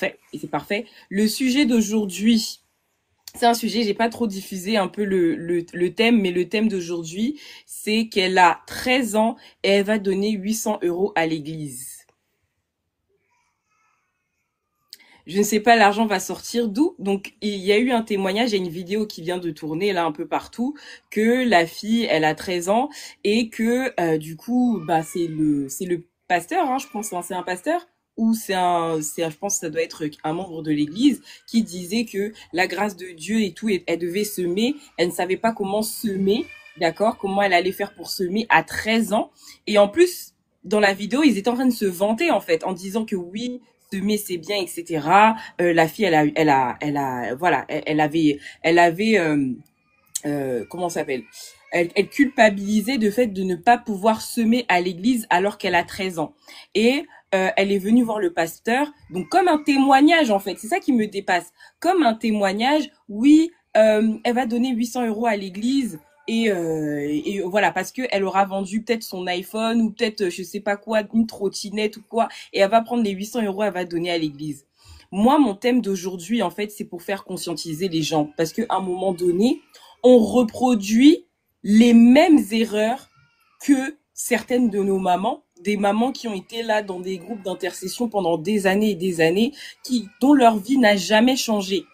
parfait. Et c'est parfait. Le sujet d'aujourd'hui, c'est un sujet, j'ai pas trop diffusé un peu le thème, mais le thème d'aujourd'hui, c'est qu'elle a 13 ans et elle va donner 800 euros à l'église. Je ne sais pas, l'argent va sortir d'où. Donc, il y a eu un témoignage, il y a une vidéo qui vient de tourner là un peu partout, que la fille, elle a 13 ans et que du coup, bah c'est le pasteur, hein, je pense, hein, c'est un pasteur ou je pense que ça doit être un membre de l'église qui disait que la grâce de Dieu et tout, elle devait semer. Elle ne savait pas comment semer, d'accord, comment elle allait faire pour semer à 13 ans. Et en plus, dans la vidéo, ils étaient en train de se vanter en fait, en disant que oui, semer c'est bien, etc. La fille, voilà, comment ça s'appelle? Elle culpabilisait de fait de ne pas pouvoir semer à l'église alors qu'elle a 13 ans. Et elle est venue voir le pasteur, donc comme un témoignage en fait, c'est ça qui me dépasse. Comme un témoignage, oui, elle va donner 800 euros à l'église. Et voilà, parce que elle aura vendu peut-être son iPhone ou peut-être je sais pas quoi, une trottinette ou quoi, et elle va prendre les 800 euros, elle va donner à l'église. Moi, mon thème d'aujourd'hui, en fait, c'est pour faire conscientiser les gens, parce qu'à un moment donné, on reproduit les mêmes erreurs que certaines de nos mamans, des mamans qui ont été là dans des groupes d'intercession pendant des années et des années, dont leur vie n'a jamais changé.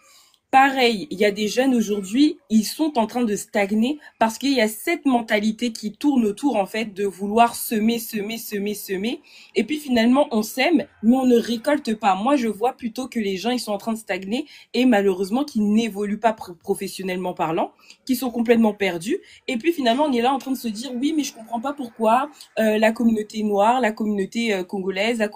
Pareil, il y a des jeunes aujourd'hui, ils sont en train de stagner parce qu'il y a cette mentalité qui tourne autour en fait de vouloir semer, semer, semer, semer. Et puis finalement, on sème, mais on ne récolte pas. Moi, je vois plutôt que les gens, ils sont en train de stagner et malheureusement qu'ils n'évoluent pas professionnellement parlant, qu'ils sont complètement perdus. Et puis finalement, on est là en train de se dire, oui, mais je comprends pas pourquoi la communauté noire, la communauté congolaise, la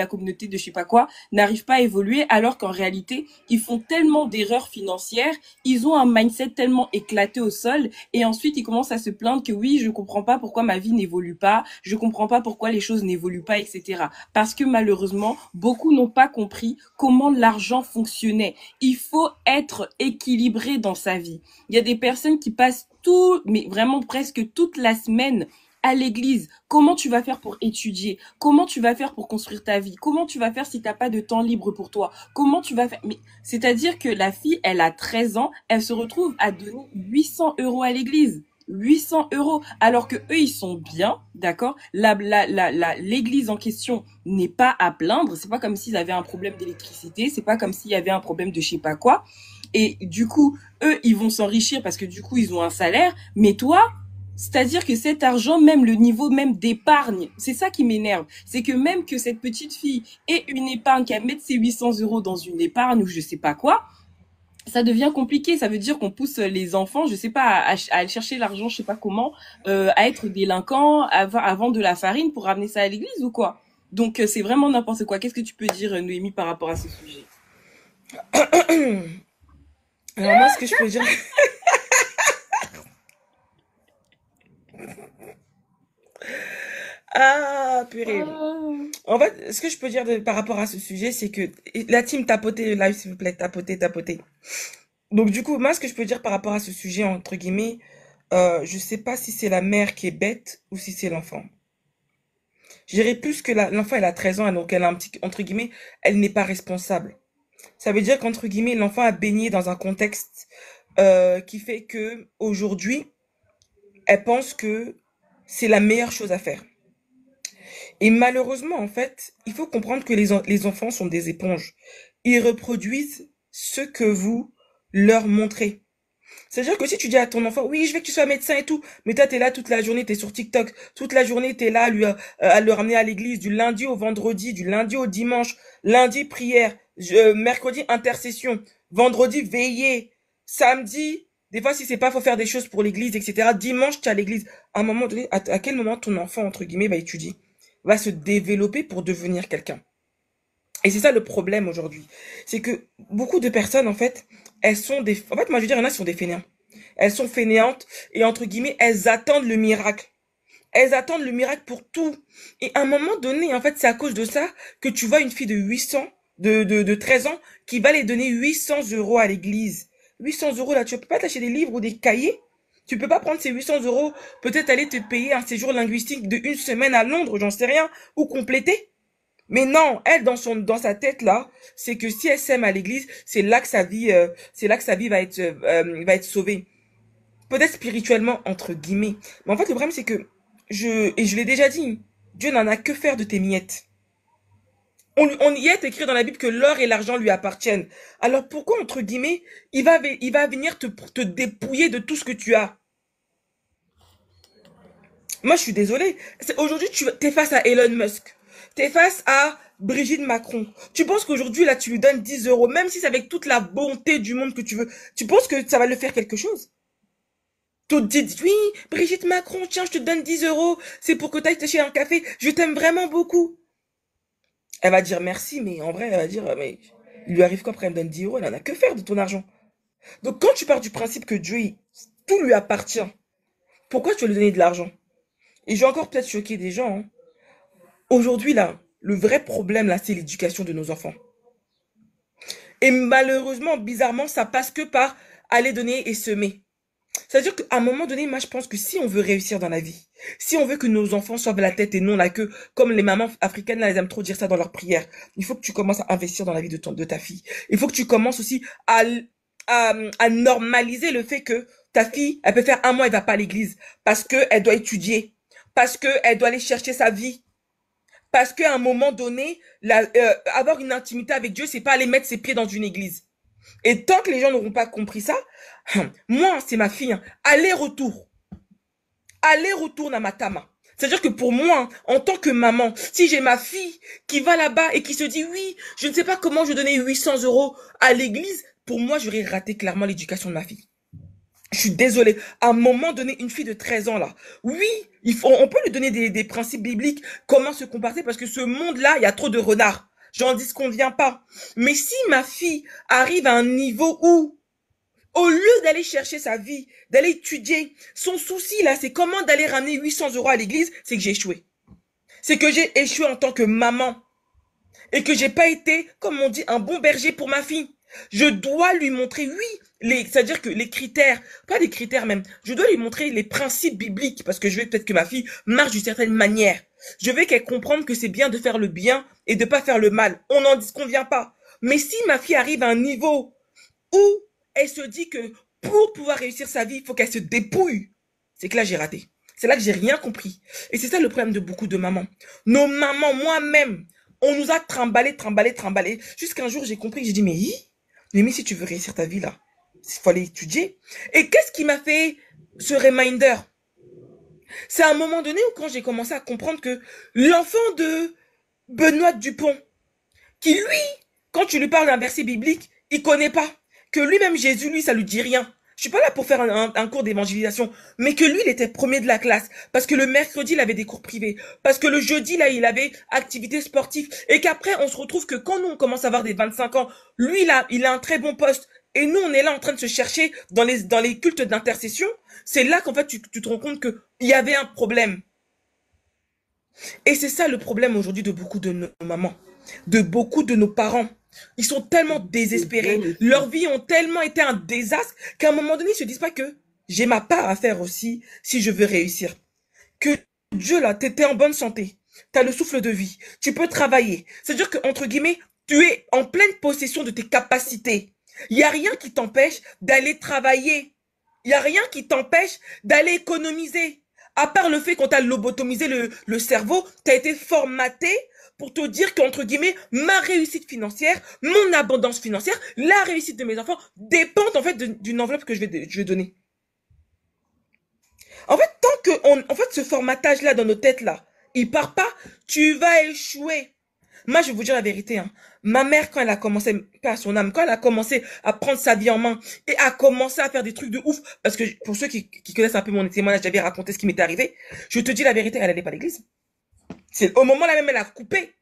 communauté de je sais pas quoi, n'arrive pas à évoluer alors qu'en réalité, ils font tellement d'erreurs financières, ils ont un mindset tellement éclaté au sol et ensuite ils commencent à se plaindre que oui, je comprends pas pourquoi ma vie n'évolue pas, je comprends pas pourquoi les choses n'évoluent pas, etc. Parce que malheureusement, beaucoup n'ont pas compris comment l'argent fonctionnait. Il faut être équilibré dans sa vie. Il y a des personnes qui passent tout, mais vraiment presque toute la semaine à l'église. Comment tu vas faire pour étudier? Comment tu vas faire pour construire ta vie? Comment tu vas faire si t'as pas de temps libre pour toi? Comment tu vas faire? Mais c'est-à-dire que la fille, elle a 13 ans, elle se retrouve à donner 800 euros à l'église. 800 euros, alors que eux ils sont bien, d'accord. L'église en question n'est pas à plaindre. C'est pas comme s'ils avaient un problème d'électricité. C'est pas comme s'il y avait un problème de je sais pas quoi. Et du coup, eux ils vont s'enrichir parce que du coup ils ont un salaire. Mais toi, c'est-à-dire que cet argent, même le niveau même d'épargne, c'est ça qui m'énerve. C'est que même que cette petite fille ait une épargne, qu'elle mette ses 800 euros dans une épargne ou je sais pas quoi, ça devient compliqué. Ça veut dire qu'on pousse les enfants, je sais pas, à aller chercher l'argent, je sais pas comment, à être délinquants, à vendre de la farine pour ramener ça à l'église ou quoi. Donc c'est vraiment n'importe quoi. Qu'est-ce que tu peux dire, Noémie, par rapport à ce sujet? Alors moi, ce que je peux dire... Ah, purée. Oh. En fait, ce que je peux dire par rapport à ce sujet, c'est que la team tapotez le live, s'il vous plaît, tapotez, tapotez. Donc du coup, moi, ce que je peux dire par rapport à ce sujet, entre guillemets, je sais pas si c'est la mère qui est bête ou si c'est l'enfant. Je dirais plus que l'enfant, elle a 13 ans, donc elle a un petit, entre guillemets, elle n'est pas responsable. Ça veut dire qu'entre guillemets, l'enfant a baigné dans un contexte qui fait que aujourd'hui, elle pense que c'est la meilleure chose à faire. Et malheureusement, en fait, il faut comprendre que les enfants sont des éponges. Ils reproduisent ce que vous leur montrez. C'est-à-dire que si tu dis à ton enfant, oui, je veux que tu sois médecin et tout, mais toi, t'es là toute la journée, t'es sur TikTok, toute la journée, t'es là à le ramener à l'église du lundi au vendredi, du lundi au dimanche, lundi prière, mercredi intercession, vendredi veillée, samedi, des fois si c'est pas, faut faire des choses pour l'église, etc. Dimanche, tu es à l'église. À un moment donné, à quel moment ton enfant, entre guillemets, va étudier, va se développer pour devenir quelqu'un? Et c'est ça le problème aujourd'hui. C'est que beaucoup de personnes, en fait, elles sont des... En fait, moi, je veux dire, il y en a qui sont des fainéants. Elles sont fainéantes et, entre guillemets, elles attendent le miracle. Elles attendent le miracle pour tout. Et à un moment donné, en fait, c'est à cause de ça que tu vois une fille de 800, de 13 ans, qui va les donner 800 euros à l'église. 800 euros, là, tu peux pas t'acheter des livres ou des cahiers. Tu peux pas prendre ces 800 euros, peut-être aller te payer un séjour linguistique de une semaine à Londres, j'en sais rien, ou compléter. Mais non, elle, dans sa tête, là, c'est que si elle s'aime à l'église, c'est là que sa vie va être sauvée. Peut-être spirituellement, entre guillemets. Mais en fait, le problème, c'est que, et je l'ai déjà dit, Dieu n'en a que faire de tes miettes. On y est écrit dans la Bible que l'or et l'argent lui appartiennent. Alors pourquoi, entre guillemets, il va venir te dépouiller de tout ce que tu as? Moi, je suis désolée. Aujourd'hui, tu es face à Elon Musk. Tu es face à Brigitte Macron. Tu penses qu'aujourd'hui, là, tu lui donnes 10 euros, même si c'est avec toute la bonté du monde que tu veux. Tu penses que ça va le faire quelque chose? Tu te dis, oui, Brigitte Macron, tiens, je te donne 10 euros. C'est pour que tu ailles t'acheter un café. Je t'aime vraiment beaucoup. Elle va dire merci, mais en vrai, elle va dire, mais il lui arrive quoi après, elle me donne 10 euros, elle en a que faire de ton argent. Donc quand tu pars du principe que Dieu, tout lui appartient, pourquoi tu vas lui donner de l'argent? Et je vais encore peut-être choquer des gens, hein. Aujourd'hui, là, le vrai problème, là, c'est l'éducation de nos enfants. Et malheureusement, bizarrement, ça passe que par aller donner et semer. C'est-à-dire qu'à un moment donné, moi, je pense que si on veut réussir dans la vie, si on veut que nos enfants soient la tête et non la queue, comme les mamans africaines, là, elles aiment trop dire ça dans leurs prières, il faut que tu commences à investir dans la vie de ta fille. Il faut que tu commences aussi à normaliser le fait que ta fille, elle peut faire un mois, elle va pas à l'église, parce qu'elle doit étudier, parce qu'elle doit aller chercher sa vie, parce qu'à un moment donné, avoir une intimité avec Dieu, c'est pas aller mettre ses pieds dans une église. Et tant que les gens n'auront pas compris ça, moi, c'est ma fille, hein, aller-retour. Aller-retour Namatama. C'est-à-dire que pour moi, en tant que maman, si j'ai ma fille qui va là-bas et qui se dit, oui, je ne sais pas comment je vais donner 800 euros à l'église, pour moi, j'aurais raté clairement l'éducation de ma fille. Je suis désolée. À un moment donné, une fille de 13 ans, là, oui, on peut lui donner des principes bibliques, comment se comporter, parce que ce monde-là, il y a trop de renards. J'en dis ce qu'on vient pas. Mais si ma fille arrive à un niveau où, au lieu d'aller chercher sa vie, d'aller étudier, son souci, là, c'est comment d'aller ramener 800 euros à l'église, c'est que j'ai échoué. C'est que j'ai échoué en tant que maman. Et que j'ai pas été, comme on dit, un bon berger pour ma fille. Je dois lui montrer, oui, c'est-à-dire que les critères, pas des critères même, je dois lui montrer les principes bibliques, parce que je veux peut-être que ma fille marche d'une certaine manière. Je veux qu'elle comprenne que c'est bien de faire le bien et de pas faire le mal. On n'en disconvient pas. Mais si ma fille arrive à un niveau où elle se dit que pour pouvoir réussir sa vie, il faut qu'elle se dépouille, c'est que là, j'ai raté. C'est là que j'ai rien compris. Et c'est ça le problème de beaucoup de mamans. Nos mamans, moi-même, on nous a trimballé, jusqu'à un jour, j'ai compris, j'ai dit, mais si tu veux réussir ta vie, là, il faut aller étudier. Et qu'est-ce qui m'a fait ce reminder? C'est à un moment donné où quand j'ai commencé à comprendre que l'enfant de Benoît Dupont, qui lui, quand tu lui parles d'un verset biblique, il connaît pas. Que lui-même, Jésus, lui, ça lui dit rien. Je suis pas là pour faire un cours d'évangélisation, mais que lui, il était premier de la classe, parce que le mercredi, il avait des cours privés, parce que le jeudi, là, il avait activités sportives, et qu'après, on se retrouve que quand nous, on commence à avoir des 25 ans, lui, là, il a un très bon poste, et nous, on est là en train de se chercher dans les cultes d'intercession. C'est là qu'en fait, tu te rends compte que il y avait un problème. Et c'est ça le problème aujourd'hui de beaucoup de nos mamans, de beaucoup de nos parents. Ils sont tellement désespérés, leurs vies ont tellement été un désastre qu'à un moment donné, ils se disent pas que j'ai ma part à faire aussi si je veux réussir. Que Dieu là, t'es en bonne santé, t'as le souffle de vie, tu peux travailler. C'est-à-dire que entre guillemets, tu es en pleine possession de tes capacités. Il y a rien qui t'empêche d'aller travailler. Il y a rien qui t'empêche d'aller économiser. À part le fait qu'on t'a lobotomisé le cerveau, t'as été formaté pour te dire qu'entre guillemets, ma réussite financière, mon abondance financière, la réussite de mes enfants dépendent en fait d'une enveloppe que je vais donner. En fait, tant que en fait, ce formatage-là dans nos têtes-là, il part pas, tu vas échouer. Moi, je vais vous dire la vérité, hein. Ma mère, quand elle a commencé, pas à son âme, quand elle a commencé à prendre sa vie en main et a commencé à faire des trucs de ouf, parce que pour ceux qui connaissent un peu mon témoignage, j'avais raconté ce qui m'était arrivé, je te dis la vérité, elle allait pas à l'église. C'est au moment là même, elle a coupé.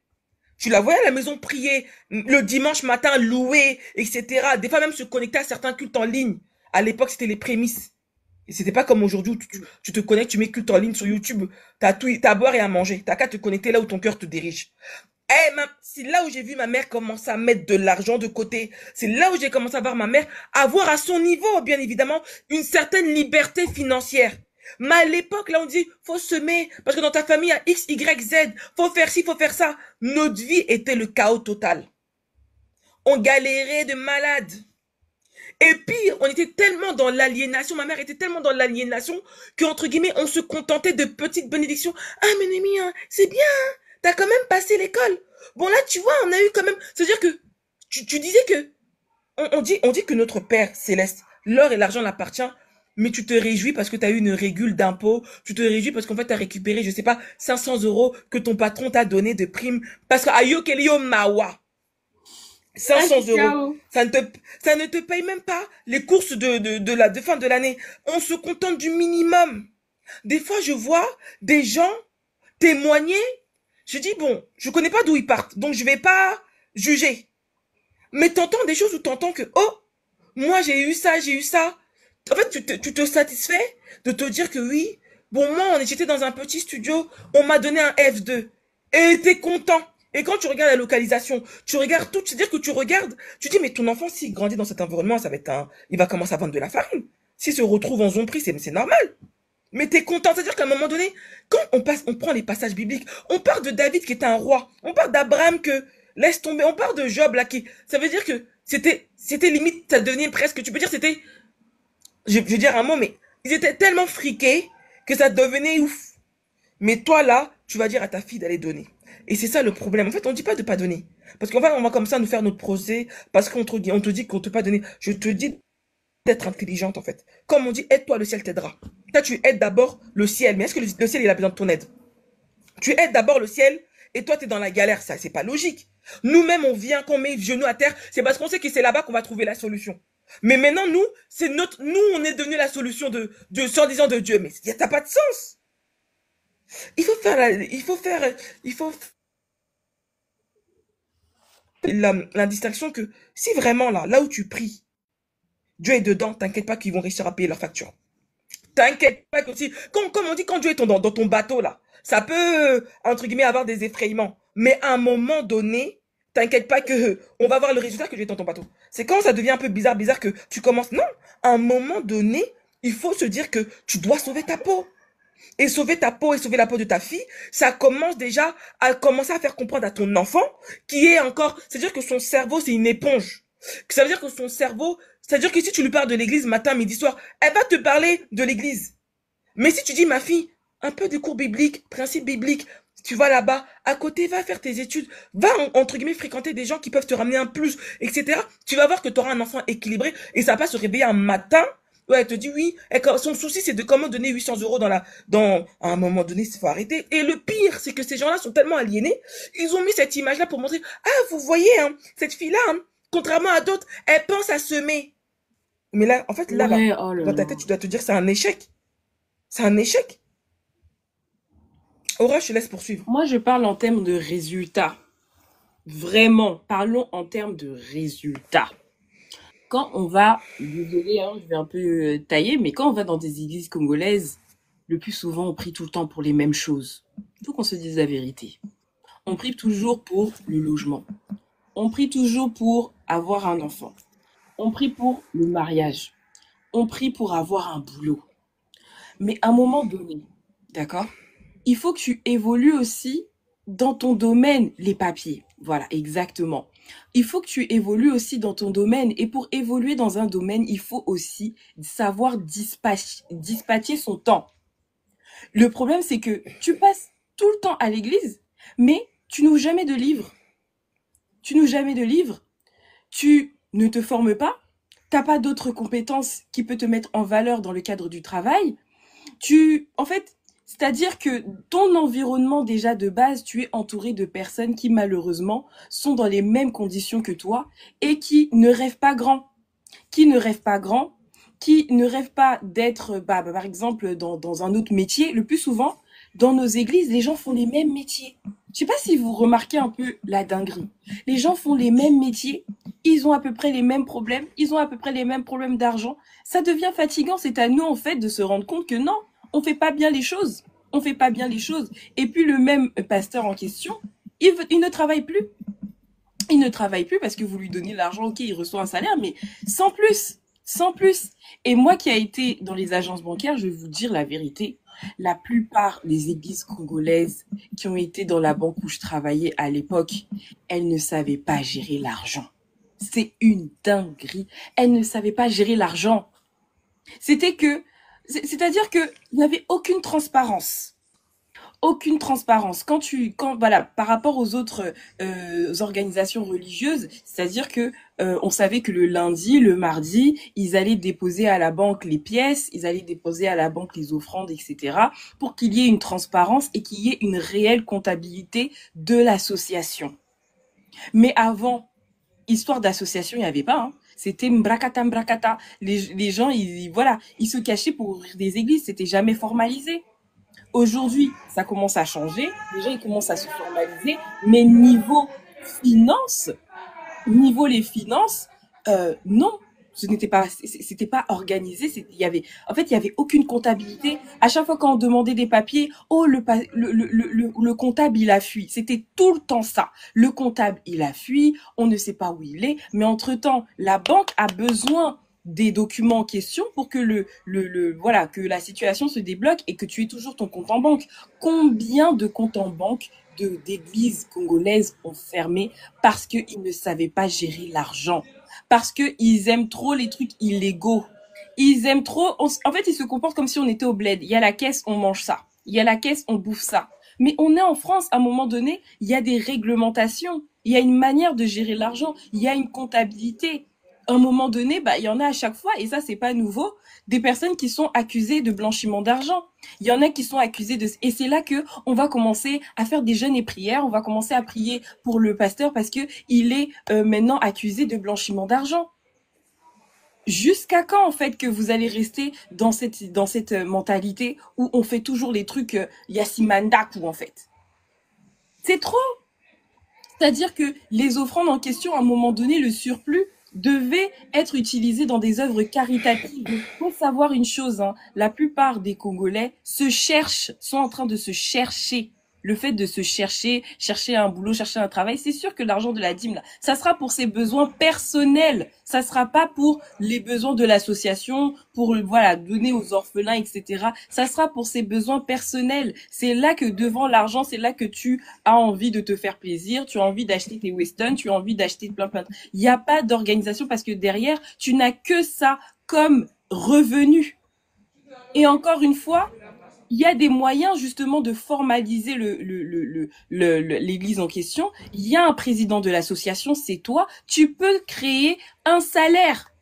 Tu la voyais à la maison prier, le dimanche matin, louer, etc. Des fois même se connecter à certains cultes en ligne. À l'époque, c'était les prémices. Et c'était pas comme aujourd'hui où tu te connectes, tu mets culte en ligne sur YouTube, t'as à boire et à manger. T'as qu'à te connecter là où ton cœur te dirige. C'est là où j'ai vu ma mère commencer à mettre de l'argent de côté. C'est là où j'ai commencé à voir ma mère avoir à son niveau, bien évidemment, une certaine liberté financière. Mais à l'époque, là, on dit, faut semer, parce que dans ta famille, il y a X, Y, Z, faut faire ci, faut faire ça. Notre vie était le chaos total. On galérait de malade. Et pire, on était tellement dans l'aliénation, ma mère était tellement dans l'aliénation, qu'entre guillemets, on se contentait de petites bénédictions. Ah, mais Némi, hein, c'est bien, hein, t'as quand même passé l'école. Bon, là, tu vois, on a eu quand même, c'est-à-dire que, tu disais que, on dit que notre Père céleste, l'or et l'argent l'appartient, mais tu te réjouis parce que tu as eu une régule d'impôt, tu te réjouis parce qu'en fait tu as récupéré, je sais pas, 500 euros que ton patron t'a donné de prime, parce que ayo kelio mawa, Ah, 500 c'est euros, chaos. ça ne te paye même pas les courses de fin de l'année. On se contente du minimum. Des fois, je vois des gens témoigner, je dis, bon, je connais pas d'où ils partent, donc je vais pas juger. Mais t'entends des choses où t'entends que, oh, moi j'ai eu ça, j'ai eu ça. En fait, tu te satisfais de te dire que oui, bon, moi, j'étais dans un petit studio, on m'a donné un F2. Et t'es content. Et quand tu regardes la localisation, tu regardes tout, c'est-à-dire que tu regardes, tu dis, mais ton enfant, s'il grandit dans cet environnement, ça va être il va commencer à vendre de la farine. S'il se retrouve en zone prix, c'est normal. Mais t'es content, c'est-à-dire qu'à un moment donné, quand on prend les passages bibliques, on parle de David qui était un roi, on parle d'Abraham que laisse tomber, on parle de Job là qui, ça veut dire que c'était limite, ça devenait presque, tu peux dire c'était, je veux dire un mot, mais ils étaient tellement friqués que ça devenait ouf. Mais toi là, tu vas dire à ta fille d'aller donner. Et c'est ça le problème. En fait, on dit pas de pas donner. Parce qu'en fait, on va comme ça nous faire notre procès, parce on te dit qu'on te pas donner. Je te dis d'être intelligente en fait. Comme on dit, aide-toi, le ciel t'aidera. Toi, tu aides d'abord le ciel. Mais est-ce que le ciel, il a besoin de ton aide? Tu aides d'abord le ciel et toi, tu es dans la galère. Ça, c'est pas logique. Nous-mêmes, on vient, qu'on met les genoux à terre. C'est parce qu'on sait que c'est là-bas qu'on va trouver la solution. Mais maintenant, nous, nous, on est devenu la solution de soi-disant de Dieu. Mais ça n'a pas de sens. Il faut faire la distinction que si vraiment là où tu pries, Dieu est dedans, t'inquiète pas qu'ils vont réussir à payer leur facture. T'inquiète pas que si, comme on dit, quand Dieu est dans ton bateau là, ça peut, entre guillemets, avoir des effrayements. Mais à un moment donné, t'inquiète pas que on va voir le résultat que Dieu est dans ton bateau. C'est quand ça devient un peu bizarre que tu commences. Non, à un moment donné, il faut se dire que tu dois sauver ta peau. Et sauver ta peau et sauver la peau de ta fille, ça commence déjà à commencer à faire comprendre à ton enfant qui est encore, c'est-à-dire que son cerveau c'est une éponge. Ça veut dire que son cerveau, c'est-à-dire que si tu lui parles de l'église matin, midi, soir, elle va te parler de l'église. Mais si tu dis ma fille, un peu de cours bibliques, principes bibliques, tu vas là-bas, à côté, va faire tes études, va entre guillemets fréquenter des gens qui peuvent te ramener un plus, etc. Tu vas voir que tu auras un enfant équilibré et ça va pas se réveiller un matin. Ouais, elle te dit oui. Et son souci, c'est de comment donner 800 euros à un moment donné, il faut arrêter. Et le pire, c'est que ces gens-là sont tellement aliénés. Ils ont mis cette image-là pour montrer, ah, vous voyez, hein, cette fille-là, hein, contrairement à d'autres, elle pense à semer. Mais là, en fait, là-bas, Ouais, oh là dans ta là. tête, tu dois te dire, c'est un échec. C'est un échec. Aura, je te laisse poursuivre. Moi, je parle en termes de résultats. Vraiment, parlons en termes de résultats. Quand on va, désolé, hein, je vais un peu tailler, mais quand on va dans des églises congolaises, le plus souvent, on prie tout le temps pour les mêmes choses. Il faut qu'on se dise la vérité. On prie toujours pour le logement. On prie toujours pour avoir un enfant. On prie pour le mariage. On prie pour avoir un boulot. Mais à un moment donné, d'accord, il faut que tu évolues aussi dans ton domaine, les papiers. Voilà, exactement. Il faut que tu évolues aussi dans ton domaine. Et pour évoluer dans un domaine, il faut aussi savoir dispatcher son temps. Le problème, c'est que tu passes tout le temps à l'église, mais tu n'ouvres jamais de livres. Tu n'ouvres jamais de livres. Tu ne te formes pas. Tu n'as pas d'autres compétences qui peuvent te mettre en valeur dans le cadre du travail. En fait, c'est-à-dire que ton environnement déjà de base, tu es entouré de personnes qui malheureusement sont dans les mêmes conditions que toi et qui ne rêvent pas grand, qui ne rêvent pas grand, qui ne rêvent pas d'être, par exemple, dans un autre métier. Le plus souvent, dans nos églises, les gens font les mêmes métiers. Je sais pas si vous remarquez un peu la dinguerie. Les gens font les mêmes métiers, ils ont à peu près les mêmes problèmes, ils ont à peu près les mêmes problèmes d'argent. Ça devient fatigant, c'est à nous en fait de se rendre compte que non, on fait pas bien les choses. On fait pas bien les choses. Et puis le même pasteur en question, il ne travaille plus. Il ne travaille plus parce que vous lui donnez l'argent, ok, il reçoit un salaire, mais sans plus. sans plus. Et moi qui a été dans les agences bancaires, je vais vous dire la vérité. La plupart des églises congolaises qui ont été dans la banque où je travaillais à l'époque, elles ne savaient pas gérer l'argent. C'est une dinguerie. Elles ne savaient pas gérer l'argent. C'était que, c'est-à-dire que il n'y avait aucune transparence. Aucune transparence. Voilà, par rapport aux autres organisations religieuses, c'est-à-dire que on savait que le lundi, le mardi, ils allaient déposer à la banque les pièces, ils allaient déposer à la banque les offrandes, etc., pour qu'il y ait une transparence et qu'il y ait une réelle comptabilité de l'association. Mais avant, histoire d'association, il n'y avait pas. Hein. C'était mbrakata mbrakata. Les gens, voilà, ils se cachaient pour ouvrir des églises. C'était jamais formalisé. Aujourd'hui, ça commence à changer. Les gens, ils commencent à se formaliser. Mais finance, niveau les finances, non. C'était pas organisé. En fait, il y avait aucune comptabilité. À chaque fois qu'on demandait des papiers, oh, le comptable, il a fui. C'était tout le temps ça. Le comptable, il a fui. On ne sait pas où il est. Mais entre-temps, la banque a besoin des documents en question pour que voilà, que la situation se débloque et que tu aies toujours ton compte en banque. Combien de comptes en banque d'églises congolaises ont fermé parce qu'ils ne savaient pas gérer l'argent, parce qu'ils aiment trop les trucs illégaux. Ils aiment trop. En fait, ils se comportent comme si on était au bled. Il y a la caisse, on mange ça. Il y a la caisse, on bouffe ça. Mais on est en France, à un moment donné, il y a des réglementations. Il y a une manière de gérer l'argent. Il y a une comptabilité. À un moment donné, il y en a à chaque fois, et ça, c'est pas nouveau, des personnes qui sont accusées de blanchiment d'argent. Il y en a qui sont accusés de... Et c'est là que on va commencer à faire des jeûnes et prières. On va commencer à prier pour le pasteur parce que il est maintenant accusé de blanchiment d'argent. Jusqu'à quand, en fait, que vous allez rester dans cette mentalité où on fait toujours les trucs Yassimandakou, en fait? C'est trop. C'est-à-dire que les offrandes en question, à un moment donné, le surplus devait être utilisé dans des œuvres caritatives. Il faut savoir une chose, hein, la plupart des Congolais sont en train de se chercher. Le fait de se chercher un boulot, chercher un travail, c'est sûr que l'argent de la dîme, là, ça sera pour ses besoins personnels. Ça sera pas pour les besoins de l'association, pour, voilà, donner aux orphelins, etc. Ça sera pour ses besoins personnels. C'est là que devant l'argent, c'est là que tu as envie de te faire plaisir, tu as envie d'acheter tes Weston, tu as envie d'acheter plein. Il n'y a pas d'organisation parce que derrière, tu n'as que ça comme revenu. Et encore une fois, il y a des moyens justement de formaliser l'église en question. Il y a un président de l'association, c'est toi. Tu peux créer un salaire.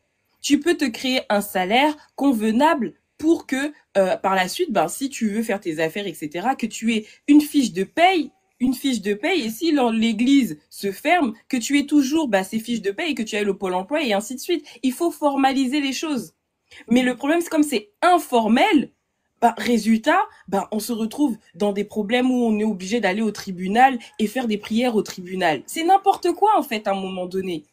Tu peux te créer un salaire convenable pour que par la suite, si tu veux faire tes affaires, etc., que tu aies une fiche de paye, et si l'église se ferme, que tu aies toujours ces fiches de paye et que tu ailles le pôle emploi et ainsi de suite. Il faut formaliser les choses. Mais le problème, c'est comme c'est informel, résultat, on se retrouve dans des problèmes où on est obligé d'aller au tribunal et faire des prières au tribunal. C'est n'importe quoi, en fait, à un moment donné.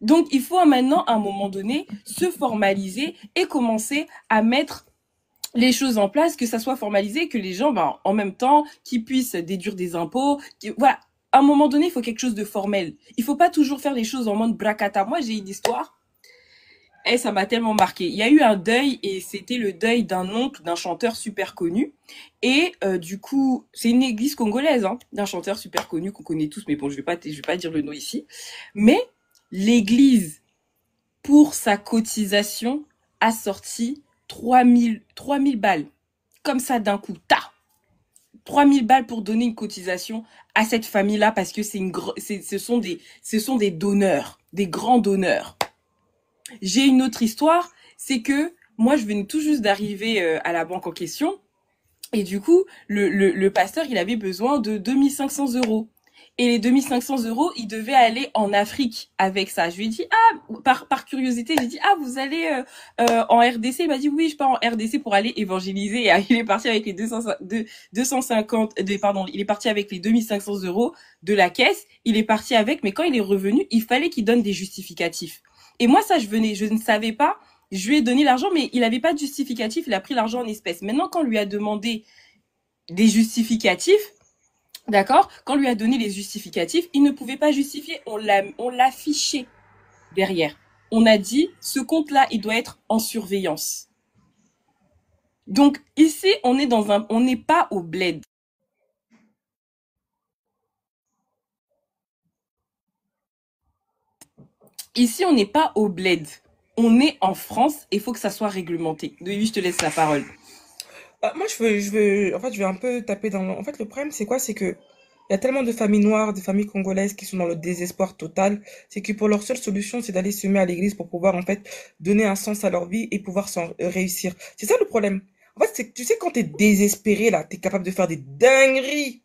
Donc, il faut maintenant, à un moment donné, se formaliser et commencer à mettre les choses en place, que ça soit formalisé, que les gens, en même temps, qu'ils puissent déduire des impôts. Voilà. À un moment donné, il faut quelque chose de formel. Il faut pas toujours faire les choses en mode bracata. Moi, j'ai une histoire. Et ça m'a tellement marqué. Il y a eu un deuil et c'était le deuil d'un oncle d'un chanteur super connu. Et du coup, c'est une église congolaise, hein, d'un chanteur super connu qu'on connaît tous, mais bon, je vais pas dire le nom ici. Mais l'église, pour sa cotisation, a sorti 3000 balles. Comme ça d'un coup, 3000 balles pour donner une cotisation à cette famille-là parce que ce sont des donneurs, des grands donneurs. J'ai une autre histoire, c'est que moi, je venais tout juste d'arriver à la banque en question. Et du coup, le pasteur, il avait besoin de 2500 €. Et les 2500 €, il devait aller en Afrique avec ça. Je lui ai dit, par curiosité, j'ai dit, vous allez en RDC? Il m'a dit, oui, je pars en RDC pour aller évangéliser. Et il est parti avec les 250, pardon, il est parti avec les 2500 € de la caisse. Il est parti avec, mais quand il est revenu, il fallait qu'il donne des justificatifs. Et moi, ça, je ne savais pas. Je lui ai donné l'argent, mais il n'avait pas de justificatif. Il a pris l'argent en espèces. Maintenant, quand on lui a demandé des justificatifs, d'accord, quand on lui a donné les justificatifs, il ne pouvait pas justifier. On l'affichait derrière. on a dit, ce compte-là, il doit être en surveillance. Donc ici, on n'est pas au bled. Ici, on n'est pas au bled. On est en France et il faut que ça soit réglementé. Oui, je te laisse la parole. Moi, en fait, je vais un peu taper dans En fait, le problème, c'est quoi? C'est que il y a tellement de familles noires, de familles congolaises qui sont dans le désespoir total. C'est que pour leur seule solution, c'est d'aller semer à l'église pour pouvoir, en fait, donner un sens à leur vie et pouvoir réussir. C'est ça le problème. En fait, c'est que tu sais, quand t'es désespéré, là, t'es capable de faire des dingueries.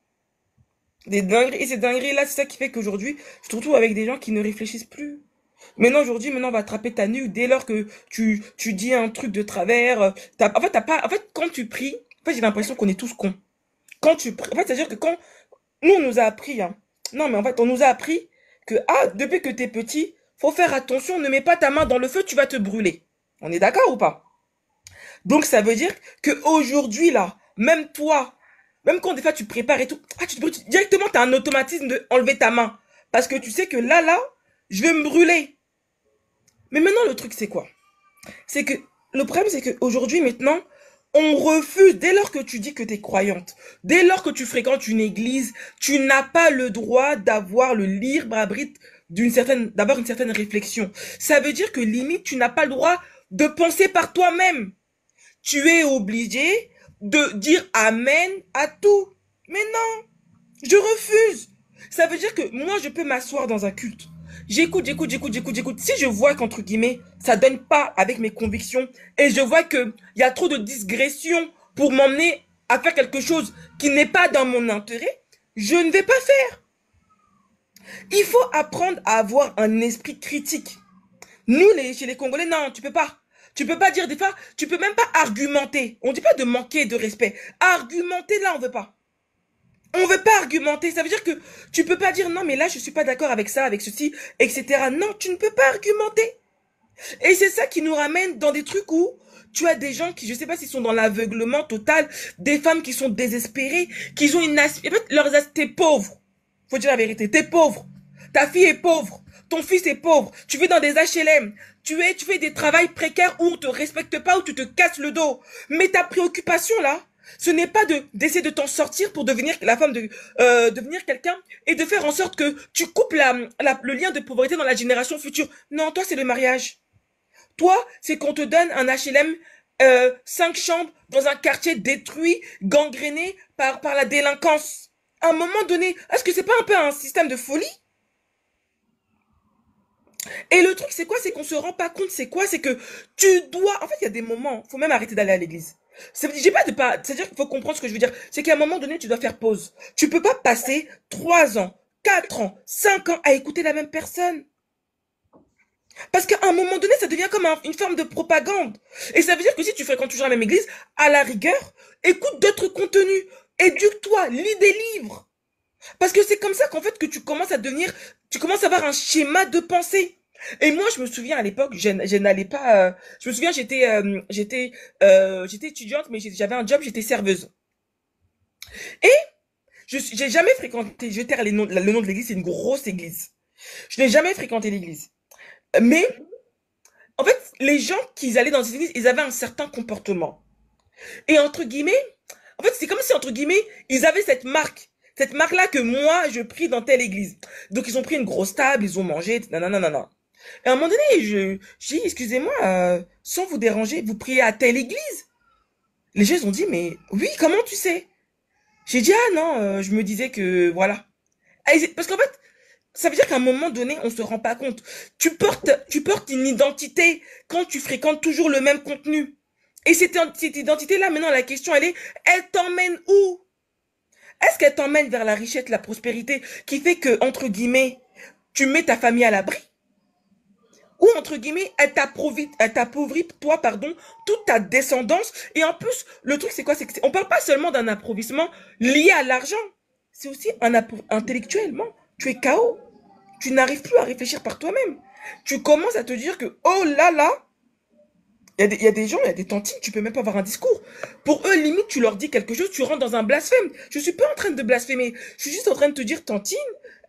Des dingueries. Et ces dingueries-là, c'est ça qui fait qu'aujourd'hui, je te retrouve avec des gens qui ne réfléchissent plus. Maintenant, on va attraper ta nuque dès lors que tu dis un truc de travers. En fait, en fait, quand tu pries, en fait, j'ai l'impression qu'on est tous cons. Quand tu pries, en fait, c'est-à-dire que quand, nous, on nous a appris, hein. Non, mais en fait, on nous a appris que, depuis que t'es petit, faut faire attention, ne mets pas ta main dans le feu, tu vas te brûler. On est d'accord ou pas? Donc, ça veut dire que aujourd'hui, là, même toi, même quand des fois tu prépares et tout, tu te brûles, directement, t'as un automatisme de enlever ta main. Parce que tu sais que là, je vais me brûler. Mais maintenant, le truc, c'est quoi? C'est que le problème, c'est qu'aujourd'hui, maintenant, on refuse, dès lors que tu dis que tu es croyante, dès lors que tu fréquentes une église, tu n'as pas le droit d'avoir le libre arbitre d'avoir une certaine réflexion. Ça veut dire que limite, tu n'as pas le droit de penser par toi-même. Tu es obligé de dire amen à tout. Mais non, je refuse. Ça veut dire que moi, je peux m'asseoir dans un culte. J'écoute. Si je vois qu'entre guillemets, ça donne pas avec mes convictions et je vois que il y a trop de digression pour m'emmener à faire quelque chose qui n'est pas dans mon intérêt, je ne vais pas faire. Il faut apprendre à avoir un esprit critique. Nous, chez les Congolais, non, tu peux pas. Tu peux pas dire des fois, tu peux même pas argumenter. On dit pas de manquer de respect. Argumenter, là, on veut pas. On veut pas argumenter. Ça veut dire que tu peux pas dire non, mais là, je suis pas d'accord avec ça, avec ceci, etc. Non, tu ne peux pas argumenter. Et c'est ça qui nous ramène dans des trucs où tu as des gens qui, je sais pas s'ils sont dans l'aveuglement total, des femmes qui sont désespérées, qui ont en fait, t'es pauvre. Faut dire la vérité, t'es pauvre. Ta fille est pauvre. Ton fils est pauvre. Tu vis dans des HLM. Tu fais des travails précaires où on te respecte pas, où tu te casses le dos. Mais ta préoccupation, là, ce n'est pas d'essayer de t'en sortir pour devenir la femme devenir quelqu'un et de faire en sorte que tu coupes le lien de pauvreté dans la génération future. Non, toi, c'est le mariage. Toi, c'est qu'on te donne un HLM, 5 chambres dans un quartier détruit, gangréné par la délinquance. À un moment donné, est-ce que c'est pas un peu un système de folie? Et le truc, c'est quoi? C'est qu'on se rend pas compte, c'est quoi? C'est que tu dois, en fait, il y a des moments, faut même arrêter d'aller à l'église. J'ai pas de pas, c'est-à-dire qu'il faut comprendre ce que je veux dire. C'est qu'à un moment donné, tu dois faire pause. Tu peux pas passer 3 ans, 4 ans, 5 ans à écouter la même personne. Parce qu'à un moment donné, ça devient comme une forme de propagande. Et ça veut dire que si tu fréquentes toujours la même église, à la rigueur, écoute d'autres contenus. Éduque-toi, lis des livres. Parce que c'est comme ça qu'en fait que tu commences à avoir un schéma de pensée. Et moi, je me souviens à l'époque, je n'allais pas, je me souviens, j'étais étudiante, mais j'avais un job, j'étais serveuse. Et j'ai jamais fréquenté, je vais taire le nom de l'église, c'est une grosse église. Je n'ai jamais fréquenté l'église. Mais, en fait, les gens qui allaient dans ces églises, ils avaient un certain comportement. Et entre guillemets, en fait, c'est comme si, entre guillemets, ils avaient cette marque. Cette marque-là que moi, je prie dans telle église. Donc, ils ont pris une grosse table, ils ont mangé, nanana. Et à un moment donné, j'ai dit, excusez-moi, sans vous déranger, vous priez à telle église? Les gens, ils ont dit, mais oui, comment tu sais? J'ai dit, ah non, je me disais que, voilà. Parce qu'en fait, ça veut dire qu'à un moment donné, on se rend pas compte. Tu portes une identité quand tu fréquentes toujours le même contenu. Et cette identité-là, maintenant, la question, elle t'emmène où? Est-ce qu'elle t'emmène vers la richesse, la prospérité, qui fait que, entre guillemets, tu mets ta famille à l'abri? Ou, entre guillemets, elle t'appauvrit, toi, pardon, toute ta descendance. Et en plus, le truc, c'est quoi? C'est on parle pas seulement d'un appauvrissement lié à l'argent. C'est aussi intellectuellement. Tu es KO. Tu n'arrives plus à réfléchir par toi-même. Tu commences à te dire que, oh là là, il y a des gens, il y a des tantines, tu peux même pas avoir un discours. Pour eux, limite, tu leur dis quelque chose, tu rentres dans un blasphème. Je suis pas en train de blasphémer. Je suis juste en train de te dire, tantine,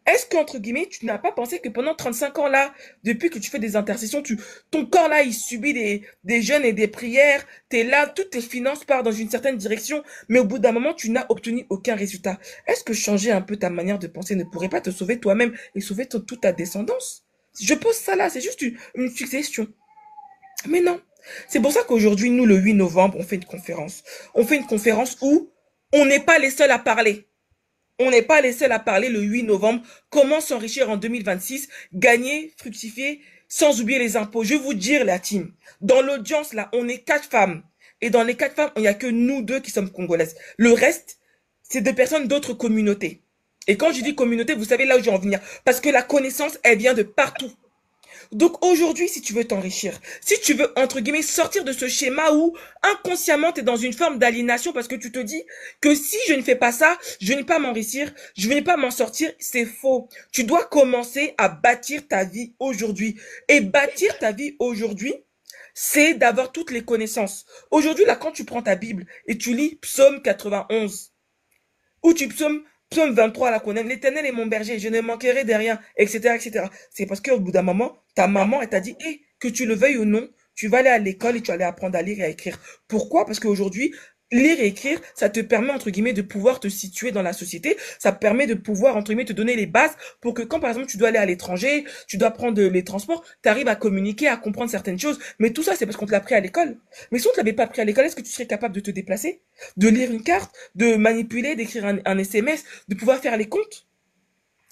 Est-ce qu'entre guillemets, tu n'as pas pensé que pendant 35 ans là, depuis que tu fais des intercessions, ton corps là, il subit des jeûnes et des prières, t'es là, toutes tes finances partent dans une certaine direction, mais au bout d'un moment, tu n'as obtenu aucun résultat. Est-ce que changer un peu ta manière de penser ne pourrait pas te sauver toi-même et sauver toute ta descendance? Je pose ça là, c'est juste une suggestion. Mais non. C'est pour ça qu'aujourd'hui, nous, le 8 novembre, on fait une conférence. On fait une conférence où on n'est pas les seuls à parler. On n'est pas les seuls à parler le 8 novembre. Comment s'enrichir en 2026, gagner, fructifier, sans oublier les impôts. Je vais vous dire, la team, dans l'audience, là, on est 4 femmes. Et dans les 4 femmes, il n'y a que nous deux qui sommes congolaises. Le reste, c'est des personnes d'autres communautés. Et quand je dis communauté, vous savez là où je vais en venir. Parce que la connaissance, elle vient de partout. Donc aujourd'hui, si tu veux t'enrichir, si tu veux, entre guillemets, sortir de ce schéma où inconsciemment tu es dans une forme d'aliénation parce que tu te dis que si je ne fais pas ça, je ne vais pas m'enrichir, je ne vais pas m'en sortir, c'est faux. Tu dois commencer à bâtir ta vie aujourd'hui. Et bâtir ta vie aujourd'hui, c'est d'avoir toutes les connaissances. Aujourd'hui, là, quand tu prends ta Bible et tu lis Psaume 91, ou tu psaume 23 la connaître, l'éternel est mon berger, je ne manquerai de rien, etc., etc. C'est parce qu'au bout d'un moment, ta maman, elle t'a dit, hey, que tu le veuilles ou non, tu vas aller à l'école et tu vas aller apprendre à lire et à écrire. Pourquoi? Parce qu'aujourd'hui, lire et écrire, ça te permet, entre guillemets, de pouvoir te situer dans la société. Ça permet de pouvoir, entre guillemets, te donner les bases pour que quand, par exemple, tu dois aller à l'étranger, tu dois prendre les transports, tu arrives à communiquer, à comprendre certaines choses. Mais tout ça, c'est parce qu'on te l'a appris à l'école. Mais si on ne te l'avait pas appris à l'école, est-ce que tu serais capable de te déplacer, de lire une carte, de manipuler, d'écrire un SMS, de pouvoir faire les comptes?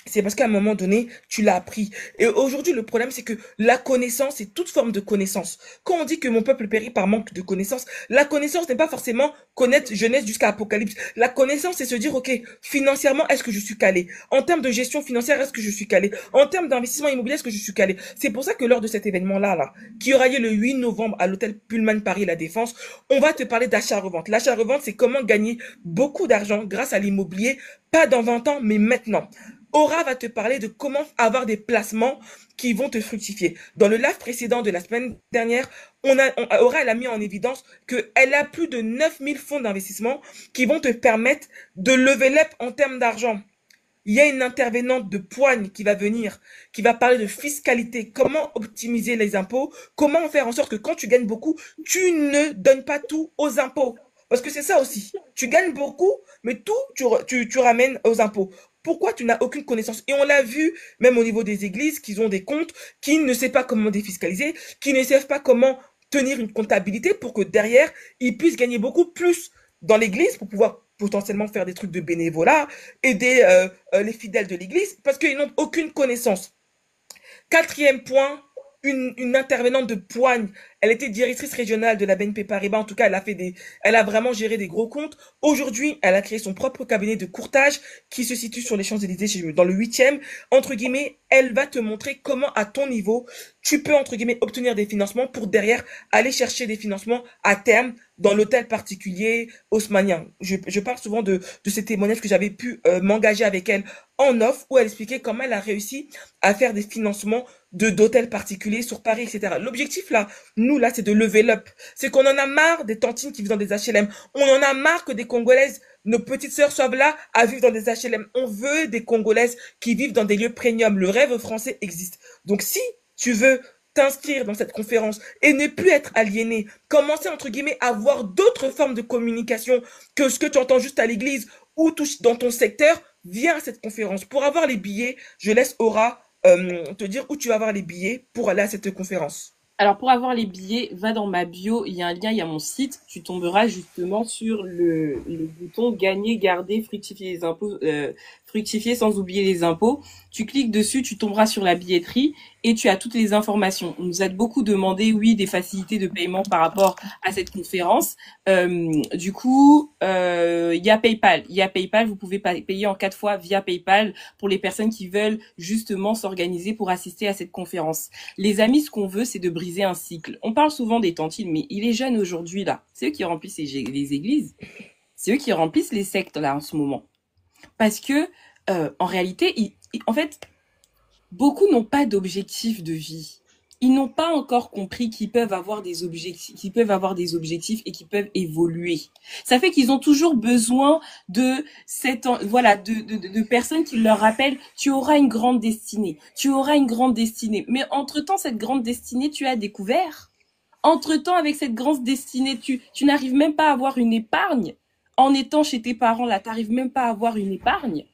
C'est parce qu'à un moment donné, tu l'as appris. Et aujourd'hui, le problème, c'est que la connaissance est toute forme de connaissance. Quand on dit que mon peuple périt par manque de connaissance, la connaissance n'est pas forcément connaître Genèse jusqu'à Apocalypse. La connaissance, c'est se dire, OK, financièrement, est-ce que je suis calé? En termes de gestion financière, est-ce que je suis calé? En termes d'investissement immobilier, est-ce que je suis calé? C'est pour ça que lors de cet événement-là, qui aura lieu le 8 novembre à l'hôtel Pullman Paris La Défense, on va te parler d'achat-revente. L'achat-revente, c'est comment gagner beaucoup d'argent grâce à l'immobilier, pas dans 20 ans, mais maintenant. Aura va te parler de comment avoir des placements qui vont te fructifier. Dans le live précédent de la semaine dernière, Aura elle a mis en évidence qu'elle a plus de 9000 fonds d'investissement qui vont te permettre de lever up en termes d'argent. Il y a une intervenante de Poigne qui va venir, qui va parler de fiscalité, comment optimiser les impôts, comment faire en sorte que quand tu gagnes beaucoup, tu ne donnes pas tout aux impôts. Parce que c'est ça aussi. Tu gagnes beaucoup, mais tout, tu ramènes aux impôts. Pourquoi tu n'as aucune connaissance? Et on l'a vu, même au niveau des églises, qu'ils ont des comptes, qui ne savent pas comment défiscaliser, qui ne savent pas comment tenir une comptabilité pour que derrière, ils puissent gagner beaucoup plus dans l'église pour pouvoir potentiellement faire des trucs de bénévolat, aider les fidèles de l'église, parce qu'ils n'ont aucune connaissance. Quatrième point, une intervenante de Poigne. Elle était directrice régionale de la BNP Paribas. En tout cas, elle a vraiment géré des gros comptes. Aujourd'hui, elle a créé son propre cabinet de courtage qui se situe sur les Champs-Élysées, dans le 8e. Entre guillemets, elle va te montrer comment, à ton niveau, tu peux, entre guillemets, obtenir des financements pour derrière aller chercher des financements à terme dans l'hôtel particulier haussmannien. Je parle souvent de ces témoignages que j'avais pu m'engager avec elle en off, où elle expliquait comment elle a réussi à faire des financements d'hôtels particuliers sur Paris, etc. L'objectif là, nous là, c'est de lever l'up. C'est qu'on en a marre des tantines qui vivent dans des HLM. On en a marre que des Congolaises, nos petites sœurs soient là à vivre dans des HLM. On veut des Congolaises qui vivent dans des lieux premium. Le rêve français existe. Donc si tu veux t'inscrire dans cette conférence et ne plus être aliéné, commencer entre guillemets à avoir d'autres formes de communication que ce que tu entends juste à l'église ou dans ton secteur, viens à cette conférence. Pour avoir les billets, je laisse Aura te dire où tu vas avoir les billets pour aller à cette conférence. Alors pour avoir les billets, va dans ma bio, il y a un lien, il y a mon site, tu tomberas justement sur le bouton gagner, garder, fructifier les impôts, fructifier sans oublier les impôts. Tu cliques dessus, tu tomberas sur la billetterie et tu as toutes les informations. On nous a beaucoup demandé, oui, des facilités de paiement par rapport à cette conférence. Du coup, il y a PayPal. Il y a PayPal, vous pouvez payer en 4 fois via PayPal pour les personnes qui veulent justement s'organiser pour assister à cette conférence. Les amis, ce qu'on veut, c'est de briser un cycle. On parle souvent des tantines, mais il est jeune aujourd'hui, là. C'est eux qui remplissent les églises. C'est eux qui remplissent les sectes, là, en ce moment. Parce que, en réalité, en fait, beaucoup n'ont pas d'objectif de vie. Ils n'ont pas encore compris qu'ils peuvent avoir des objectifs, qu'ils peuvent avoir des objectifs et qu'ils peuvent évoluer. Ça fait qu'ils ont toujours besoin de voilà, de personnes qui leur rappellent, tu auras une grande destinée, tu auras une grande destinée. Mais entre-temps, cette grande destinée, tu as découvert. Entre-temps, avec cette grande destinée, tu n'arrives même pas à avoir une épargne. En étant chez tes parents, là, tu n'arrives même pas à avoir une épargne.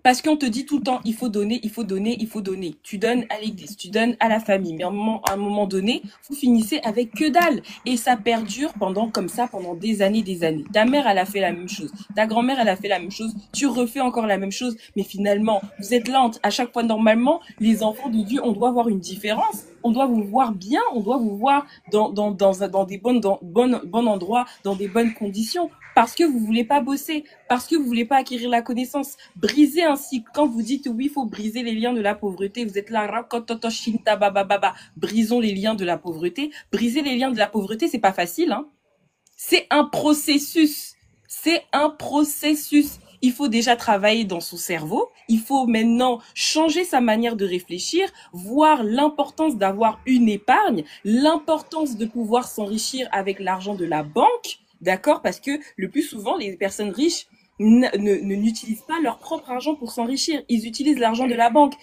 Parce qu'on te dit tout le temps, il faut donner, il faut donner, il faut donner. Tu donnes à l'église, tu donnes à la famille. Mais à un moment donné, vous finissez avec que dalle. Et ça perdure comme ça, pendant des années, des années. Ta mère, elle a fait la même chose. Ta grand-mère, elle a fait la même chose. Tu refais encore la même chose. Mais finalement, vous êtes lente. À chaque fois, normalement, les enfants de Dieu, on doit avoir une différence. On doit vous voir bien, on doit vous voir dans des bons endroits, dans des bonnes conditions. Parce que vous voulez pas bosser, parce que vous voulez pas acquérir la connaissance. Briser un cycle. Quand vous dites oui, il faut briser les liens de la pauvreté, vous êtes là, brisons les liens de la pauvreté. Briser les liens de la pauvreté, c'est pas facile, hein. C'est un processus. C'est un processus. Il faut déjà travailler dans son cerveau. Il faut maintenant changer sa manière de réfléchir, voir l'importance d'avoir une épargne, l'importance de pouvoir s'enrichir avec l'argent de la banque. D'accord? Parce que le plus souvent, les personnes riches n'utilisent pas leur propre argent pour s'enrichir. Ils utilisent l'argent de la banque.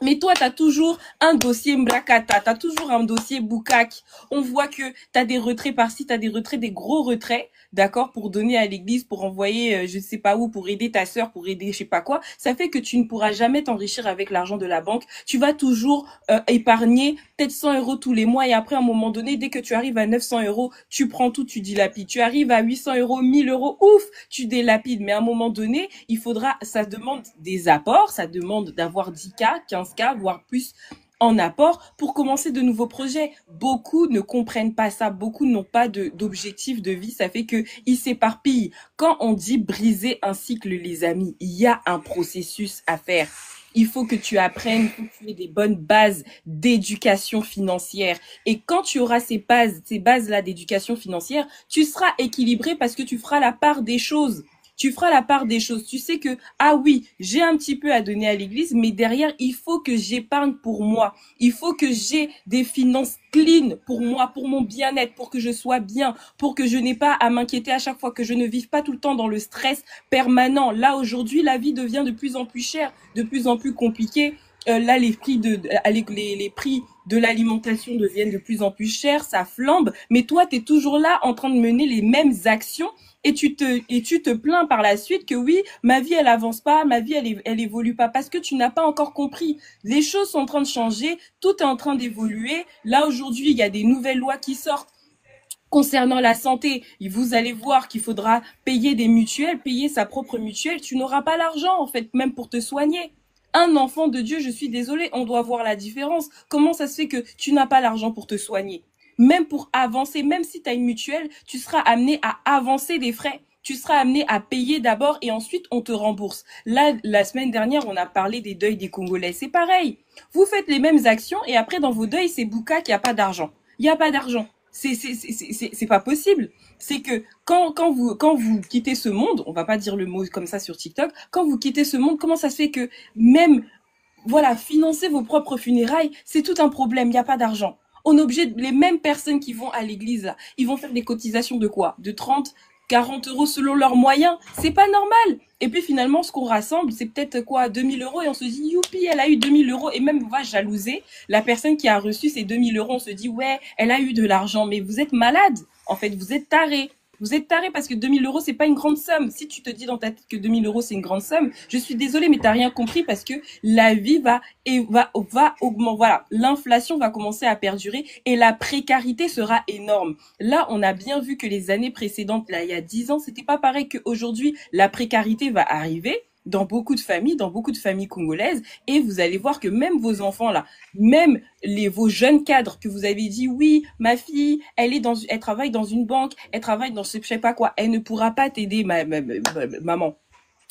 Mais toi, tu as toujours un dossier Mbrakata, tu as toujours un dossier Boukak. On voit que tu as des retraits par-ci, tu as des retraits, des gros retraits, d'accord, pour donner à l'église, pour envoyer je ne sais pas où, pour aider ta sœur, pour aider je sais pas quoi. Ça fait que tu ne pourras jamais t'enrichir avec l'argent de la banque. Tu vas toujours épargner peut-être 100 euros tous les mois et après, à un moment donné, dès que tu arrives à 900 euros, tu prends tout, tu dilapides. Tu arrives à 800 euros, 1000 euros, ouf, tu délapides. Mais à un moment donné, ça demande des apports, ça demande d'avoir 10K, 15K, voire plus en apport pour commencer de nouveaux projets. Beaucoup ne comprennent pas ça, beaucoup n'ont pas d'objectif de vie, ça fait que ils s'éparpillent. Quand on dit briser un cycle, les amis, il y a un processus à faire. Il faut que tu apprennes, il faut que tu aies des bonnes bases d'éducation financière. Et quand tu auras ces bases-là d'éducation financière, tu seras équilibré parce que tu feras la part des choses. Tu feras la part des choses. Tu sais que, ah oui, j'ai un petit peu à donner à l'église, mais derrière, il faut que j'épargne pour moi. Il faut que j'ai des finances clean pour moi, pour mon bien-être, pour que je sois bien, pour que je n'ai pas à m'inquiéter à chaque fois, que je ne vive pas tout le temps dans le stress permanent. Là, aujourd'hui, la vie devient de plus en plus chère, de plus en plus compliquée. Là, les prix de l'alimentation deviennent de plus en plus chers, ça flambe. Mais toi, tu es toujours là en train de mener les mêmes actions et tu te plains par la suite que oui, ma vie elle avance pas, ma vie elle évolue pas parce que tu n'as pas encore compris. Les choses sont en train de changer, tout est en train d'évoluer. Là aujourd'hui, il y a des nouvelles lois qui sortent concernant la santé. Vous allez voir qu'il faudra payer des mutuelles, payer sa propre mutuelle. Tu n'auras pas l'argent en fait, même pour te soigner. Un enfant de Dieu, je suis désolée, on doit voir la différence. Comment ça se fait que tu n'as pas l'argent pour te soigner? Même pour avancer, même si tu as une mutuelle, tu seras amené à avancer des frais. Tu seras amené à payer d'abord et ensuite on te rembourse. Là, la semaine dernière, on a parlé des deuils des Congolais. C'est pareil. Vous faites les mêmes actions et après dans vos deuils, c'est bouca qu'il n'y a pas d'argent. Il n'y a pas d'argent. C'est pas possible. C'est que quand vous quittez ce monde, on va pas dire le mot comme ça sur TikTok, quand vous quittez ce monde, comment ça se fait que même voilà, financer vos propres funérailles, c'est tout un problème, il n'y a pas d'argent. On est obligé, les mêmes personnes qui vont à l'église, là, ils vont faire des cotisations de quoi? De 30, 40 euros selon leurs moyens. C'est pas normal. Et puis finalement, ce qu'on rassemble, c'est peut-être quoi? 2000 euros et on se dit, youpi, elle a eu 2000 euros. Et même, on va jalouser la personne qui a reçu ces 2000 euros. On se dit, ouais, elle a eu de l'argent. Mais vous êtes malade. En fait, vous êtes taré. Vous êtes taré parce que 2000 euros, c'est pas une grande somme. Si tu te dis dans ta tête que 2000 euros, c'est une grande somme, je suis désolée, mais t'as rien compris parce que la vie va augmenter. Voilà, l'inflation va commencer à perdurer et la précarité sera énorme. Là, on a bien vu que les années précédentes, là, il y a 10 ans, c'était pas pareil qu'aujourd'hui. La précarité va arriver dans beaucoup de familles congolaises, et vous allez voir que même vos enfants là, même vos jeunes cadres que vous avez dit oui, ma fille, elle travaille dans une banque, elle travaille dans je sais pas quoi, elle ne pourra pas t'aider, maman.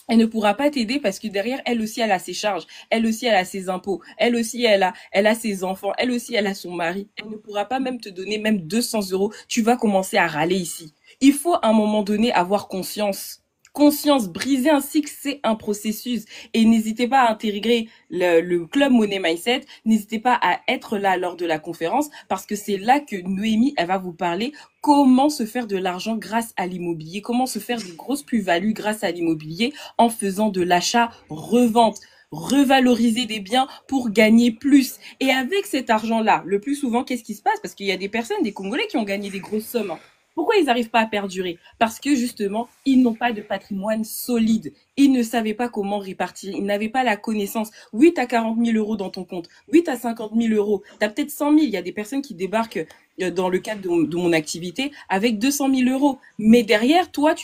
Elle ne pourra pas t'aider parce que derrière, elle aussi, elle a ses charges. Elle aussi, elle a ses impôts. Elle aussi, elle a ses enfants. Elle aussi, elle a son mari. Elle ne pourra pas même te donner même 200 euros. Tu vas commencer à râler ici. Il faut à un moment donné avoir conscience. conscience. Briser un cycle, c'est un processus. Et n'hésitez pas à intégrer le club Money Mindset. N'hésitez pas à être là lors de la conférence parce que c'est là que Noémie, elle va vous parler comment se faire de l'argent grâce à l'immobilier, comment se faire de grosses plus-values grâce à l'immobilier en faisant de l'achat-revente, revaloriser des biens pour gagner plus. Et avec cet argent-là, le plus souvent, qu'est-ce qui se passe? Parce qu'il y a des personnes, des Congolais qui ont gagné des grosses sommes. Hein. Pourquoi ils n'arrivent pas à perdurer? Parce que justement, ils n'ont pas de patrimoine solide. Ils ne savaient pas comment répartir. Ils n'avaient pas la connaissance. Oui, tu as 40 000 euros dans ton compte. Oui, tu as 50 000 euros. Tu as peut-être 100 000. Il y a des personnes qui débarquent dans le cadre de mon activité avec 200 000 euros. Mais derrière, toi,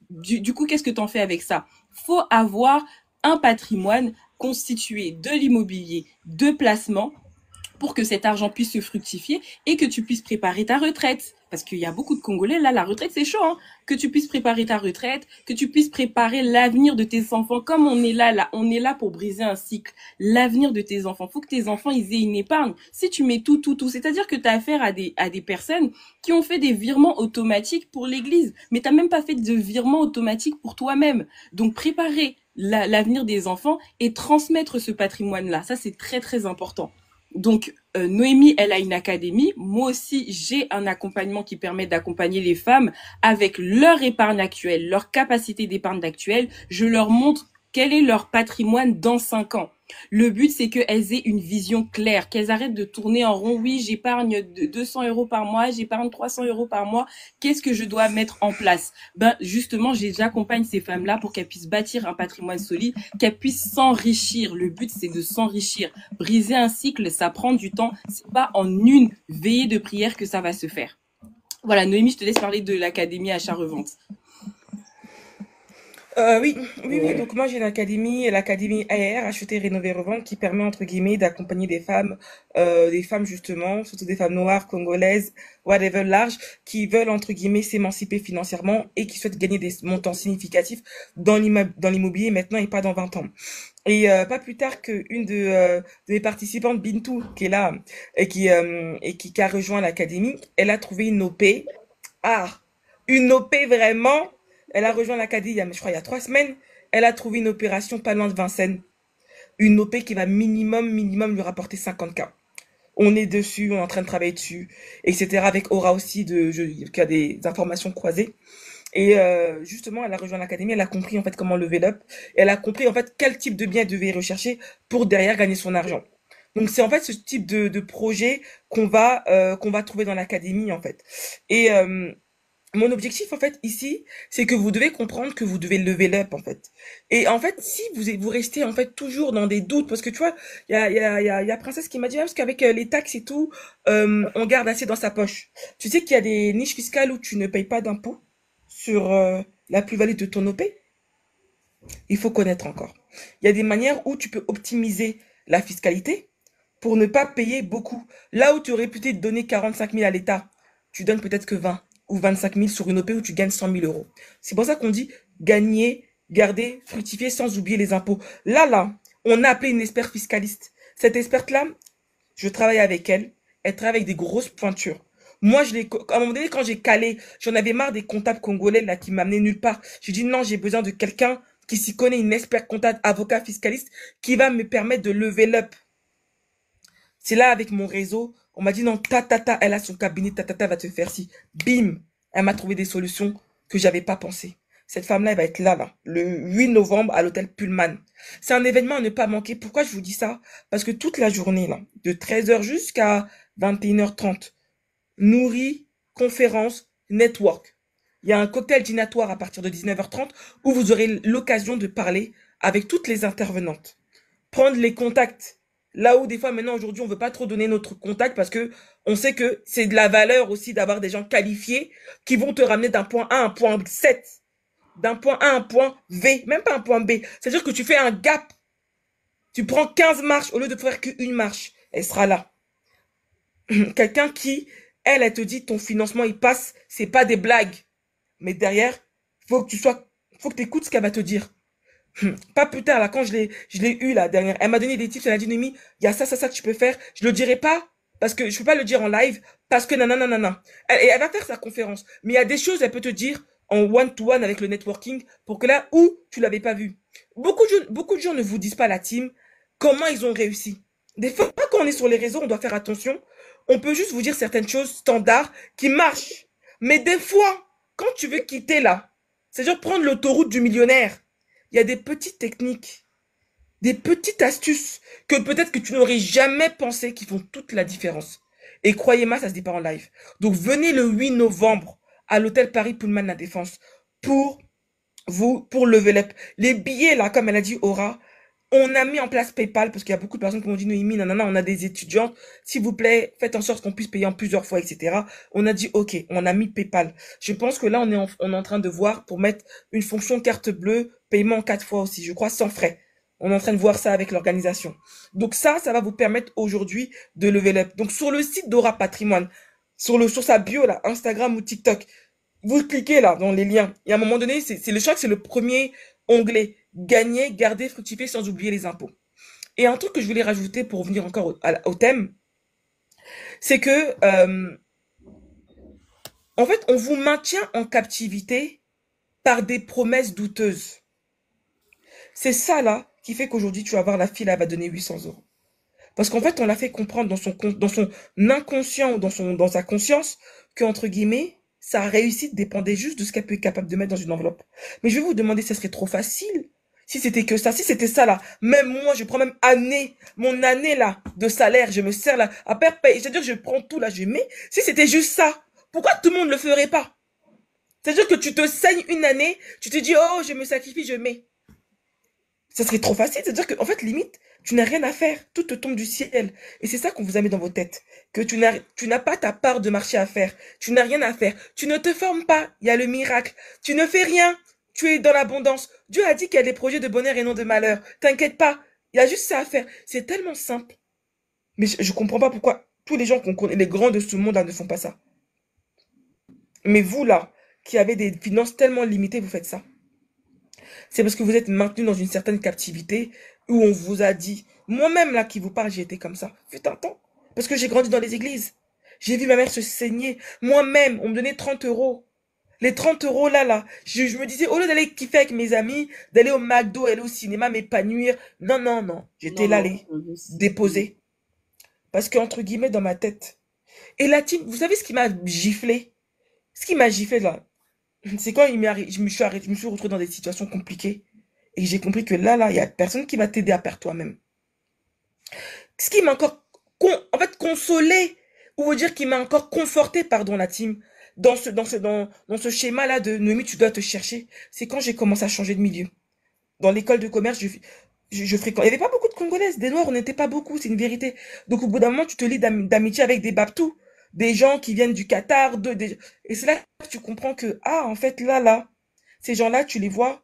du coup, qu'est-ce que tu en fais avec ça? Faut avoir un patrimoine constitué de l'immobilier, de placement, pour que cet argent puisse se fructifier et que tu puisses préparer ta retraite. Parce qu'il y a beaucoup de Congolais, là, la retraite, c'est chaud, hein. Que tu puisses préparer ta retraite, que tu puisses préparer l'avenir de tes enfants. Comme on est là pour briser un cycle. L'avenir de tes enfants. Faut que tes enfants, ils aient une épargne. Si tu mets tout, c'est-à-dire que tu as affaire à des personnes qui ont fait des virements automatiques pour l'église. Mais t'as même pas fait de virements automatiques pour toi-même. Donc, préparer l'avenir des enfants et transmettre ce patrimoine-là. Ça, c'est très, très important. Donc, Noémie, elle a une académie. Moi aussi, j'ai un accompagnement qui permet d'accompagner les femmes avec leur épargne actuelle, leur capacité d'épargne actuelle. Je leur montre quel est leur patrimoine dans 5 ans. Le but, c'est qu'elles aient une vision claire, qu'elles arrêtent de tourner en rond. Oui, j'épargne 200 euros par mois, j'épargne 300 euros par mois. Qu'est-ce que je dois mettre en place? Justement, j'accompagne ces femmes-là pour qu'elles puissent bâtir un patrimoine solide, qu'elles puissent s'enrichir. Le but, c'est de s'enrichir. Briser un cycle, ça prend du temps. C'est pas en une veillée de prière que ça va se faire. Voilà, Noémie, je te laisse parler de l'académie achat-revente. Oui. Donc moi j'ai l'académie AR, acheter, rénover, revendre, qui permet entre guillemets d'accompagner des femmes justement, surtout des femmes noires, congolaises, whatever, large, qui veulent entre guillemets s'émanciper financièrement et qui souhaitent gagner des montants significatifs dans l'immobilier maintenant et pas dans 20 ans. Et pas plus tard qu'une de mes participantes, Bintou, qui est là et qui a rejoint l'académie, elle a trouvé une OP. Ah, une OP vraiment. Elle a rejoint l'académie, je crois, il y a 3 semaines. Elle a trouvé une opération pas loin de Vincennes. Une OP qui va minimum lui rapporter 50K. On est dessus, on est en train de travailler dessus, etc. Avec Aura aussi, qui a des informations croisées. Et justement, elle a rejoint l'académie, elle a compris en fait comment lever up. Elle a compris en fait quel type de bien elle devait rechercher pour derrière gagner son argent. Donc c'est en fait ce type de projet qu'on va trouver dans l'académie en fait. Et mon objectif, en fait, ici, c'est que vous devez comprendre que vous devez lever up, en fait. Et en fait, si vous restez, en fait, toujours dans des doutes, parce que tu vois, il y a Princesse qui m'a dit, ah, parce qu'avec les taxes et tout, on garde assez dans sa poche. Tu sais qu'il y a des niches fiscales où tu ne payes pas d'impôts sur la plus-value de ton OP? Il faut connaître encore. Il y a des manières où tu peux optimiser la fiscalité pour ne pas payer beaucoup. Là où tu aurais pu te donner 45 000 à l'État, tu donnes peut-être que 20 ou 25 000 sur une OP où tu gagnes 100 000 euros. C'est pour ça qu'on dit gagner, garder, fructifier sans oublier les impôts. Là, on a appelé une experte fiscaliste. Cette experte-là, je travaille avec elle. Elle travaille avec des grosses pointures. Moi, à un moment donné, quand j'ai calé, j'en avais marre des comptables congolais là qui m'amenaient nulle part. J'ai dit non, j'ai besoin de quelqu'un qui s'y connaît, une experte comptable, avocat, fiscaliste, qui va me permettre de lever l'up. C'est là, avec mon réseau, on m'a dit non, elle a son cabinet, va te faire ci. Bim, elle m'a trouvé des solutions que j'avais pas pensé. Cette femme-là, elle va être là, le 8 novembre à l'hôtel Pullman. C'est un événement à ne pas manquer. Pourquoi je vous dis ça? Parce que toute la journée, là, de 13h jusqu'à 21h30, nourrit, conférence, network. Il y a un cocktail dînatoire à partir de 19h30 où vous aurez l'occasion de parler avec toutes les intervenantes. Prendre les contacts. Là où des fois maintenant aujourd'hui on veut pas trop donner notre contact parce que on sait que c'est de la valeur aussi d'avoir des gens qualifiés qui vont te ramener d'un point A à un point 7, d'un point A à un point V, même pas un point B. C'est-à-dire que tu fais un gap. Tu prends 15 marches au lieu de faire qu'une marche. Elle sera là. Quelqu'un qui, elle te dit ton financement il passe, c'est pas des blagues. Mais derrière, faut que tu écoutes ce qu'elle va te dire. Pas plus tard, là, quand je l'ai eu, la dernière, elle m'a donné des tips, elle a dit, Noémie, il y a ça que tu peux faire. Je le dirai pas, parce que je peux pas le dire en live, parce que nanana. Elle va faire sa conférence. Mais il y a des choses, elle peut te dire, en one-to-one avec le networking pour que là où tu l'avais pas vu. Beaucoup de gens ne vous disent pas la team, comment ils ont réussi. Des fois, quand on est sur les réseaux, on doit faire attention. On peut juste vous dire certaines choses standards qui marchent. Mais des fois, quand tu veux quitter là, c'est-à-dire prendre l'autoroute du millionnaire, il y a des petites techniques, des petites astuces que peut-être que tu n'aurais jamais pensé qui font toute la différence. Et croyez-moi, ça se dit pas en live. Donc venez le 8 novembre à l'hôtel Paris Pullman La Défense pour pour level up. Les billets là, comme elle a dit Aura, on a mis en place PayPal parce qu'il y a beaucoup de personnes qui m'ont dit Noémie, nanana, on a des étudiantes, s'il vous plaît, faites en sorte qu'on puisse payer en plusieurs fois, etc. On a dit ok, on a mis PayPal. Je pense que là, on est en train de voir pour mettre une fonction carte bleue, paiement en 4 fois aussi, je crois, sans frais. On est en train de voir ça avec l'organisation. Donc ça va vous permettre aujourd'hui de level up. Donc sur le site d'Aura Patrimoine, sur sa bio là, Instagram ou TikTok, vous cliquez là dans les liens. Et à un moment donné, je crois que c'est le premier onglet. Gagner, garder, fructifier sans oublier les impôts. Et un truc que je voulais rajouter pour revenir encore au thème, c'est que en fait, on vous maintient en captivité par des promesses douteuses. C'est ça là qui fait qu'aujourd'hui, tu vas voir la fille, elle va donner 800 euros. Parce qu'en fait, on l'a fait comprendre dans son inconscient ou dans sa conscience que, entre guillemets, sa réussite dépendait juste de ce qu'elle peut être capable de mettre dans une enveloppe. Mais je vais vous demander, ça serait trop facile. Si c'était que ça, si c'était ça là, même moi, je prends même mon année là de salaire, je me sers là, après, c'est-à-dire que je prends tout là, je mets. Si c'était juste ça, pourquoi tout le monde ne le ferait pas? C'est-à-dire que tu te saignes une année, tu te dis, oh, je me sacrifie, je mets. Ça serait trop facile, c'est-à-dire qu'en fait, limite, tu n'as rien à faire, tout te tombe du ciel. Et c'est ça qu'on vous a mis dans vos têtes, que tu n'as pas ta part de marché à faire, tu n'as rien à faire, tu ne te formes pas, il y a le miracle, tu ne fais rien, tu es dans l'abondance. Dieu a dit qu'il y a des projets de bonheur et non de malheur, t'inquiète pas, il y a juste ça à faire. C'est tellement simple. Mais je comprends pas pourquoi tous les gens qu'on connaît, les grands de ce monde-là ne font pas ça. Mais vous là, qui avez des finances tellement limitées, vous faites ça. C'est parce que vous êtes maintenu dans une certaine captivité où on vous a dit, moi-même là qui vous parle, j'ai été comme ça, fut un temps, parce que j'ai grandi dans les églises. J'ai vu ma mère se saigner. Moi-même, on me donnait 30 euros. Les 30 euros là, je me disais, au lieu d'aller kiffer avec mes amis, d'aller au McDo, aller au cinéma, m'épanouir, non, non, non, j'étais Non, là, non. les déposer. Parce que, entre guillemets, dans ma tête. Et la team, vous savez ce qui m'a giflé? Ce qui m'a giflé là, c'est quand je me suis retrouvée dans des situations compliquées et j'ai compris que là, il y a personne qui va t'aider à perdre toi-même. Ce qui m'a encore, en fait, consolé, ou veut dire qui m'a encore conforté, pardon, la team, dans ce schéma-là de Noémie, tu dois te chercher, c'est quand j'ai commencé à changer de milieu. Dans l'école de commerce, je fréquente. Il n'y avait pas beaucoup de Congolaises, des Noirs, on n'était pas beaucoup, c'est une vérité. Donc au bout d'un moment, tu te lis d'amitié avec des Babtous, des gens qui viennent du Qatar, et c'est là que tu comprends que, ah, en fait, ces gens-là, tu les vois,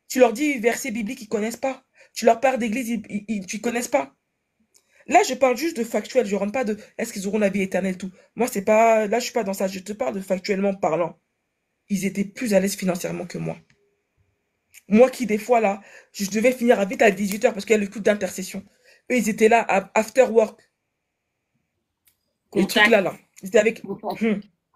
tu leur dis versets bibliques, ils connaissent pas. Tu leur parles d'église, tu connaissent pas. Là, je parle juste de factuel, je rentre pas de est-ce qu'ils auront la vie éternelle, tout. Moi, c'est pas, là, je suis pas dans ça, je te parle de factuellement parlant. Ils étaient plus à l'aise financièrement que moi. Moi qui, des fois, là, je devais finir à vite à 18 h parce qu'il y a le coup d'intercession. Eux, ils étaient là, after work. Les trucs Contact. là. Ils étaient avec.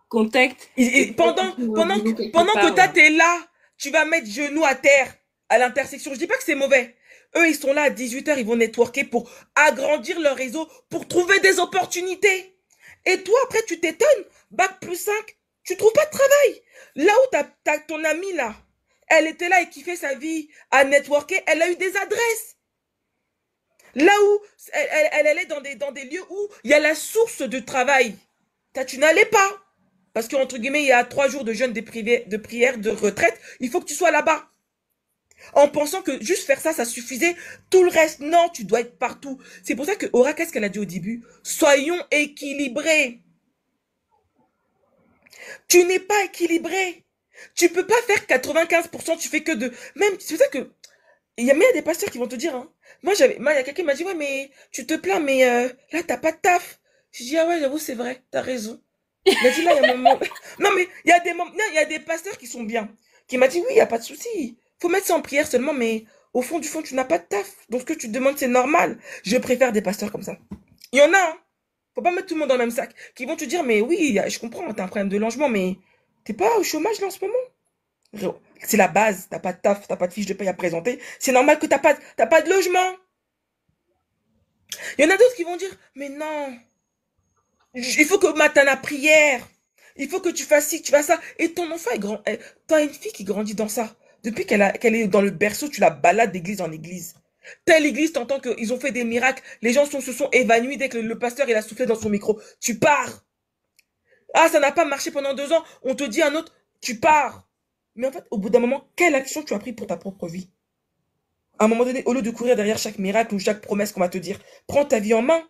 Contact. Et toi, tu trouves un boulot quelque Pendant que part, toi, là. t'es là, tu vas mettre genoux à terre à l'intersection. Je dis pas que c'est mauvais. Eux, ils sont là à 18 h, ils vont networker pour agrandir leur réseau, pour trouver des opportunités. Et toi, après, tu t'étonnes. Bac+5, tu trouves pas de travail. Là où t'as ton amie, là, elle était là et kiffait sa vie à networker, elle a eu des adresses. Là où elle allait dans des lieux où il y a la source de travail. Toi, tu n'allais pas. Parce qu'entre guillemets, il y a 3 jours de jeûne de prière, de retraite. Il faut que tu sois là-bas. En pensant que juste faire ça, ça suffisait. Tout le reste, non, tu dois être partout. C'est pour ça que Aura, qu'est-ce qu'elle a dit au début? Soyons équilibrés. Tu n'es pas équilibré. Tu peux pas faire 95%, tu fais que de... Même, c'est pour ça que... Il y a des pasteurs qui vont te dire, hein. Moi, il y a quelqu'un qui m'a dit, ouais, mais tu te plains, mais là, t'as pas de taf. J'ai dit, ah ouais, j'avoue, c'est vrai, t'as raison. Il a dit, là, il y a un moment... Non, mais il y a des pasteurs qui sont bien. Qui m'a dit, oui, il n'y a pas de souci. Faut mettre ça en prière seulement, mais au fond du fond, tu n'as pas de taf. Donc, ce que tu te demandes, c'est normal. Je préfère des pasteurs comme ça. Il y en a, hein. Faut pas mettre tout le monde dans le même sac. Qui vont te dire, mais oui, je comprends, t'as un problème de logement, mais t'es pas au chômage là en ce moment. C'est la base. T'as pas de taf, t'as pas de fiche de paye à présenter. C'est normal que t'as pas de logement. Il y en a d'autres qui vont dire, mais non, il faut que matin la prière. Il faut que tu fasses ci, que tu fasses ça. Et ton enfant est grand. T'as une fille qui grandit dans ça. Depuis qu'elle est dans le berceau, tu la balades d'église en église. Telle église, t'entends qu'ils ont fait des miracles. Les gens se sont évanouis dès que le pasteur il a soufflé dans son micro. Tu pars. Ah, ça n'a pas marché pendant 2 ans. On te dit un autre, tu pars. Mais en fait, au bout d'un moment, quelle action tu as pris pour ta propre vie? À un moment donné, au lieu de courir derrière chaque miracle ou chaque promesse qu'on va te dire, prends ta vie en main.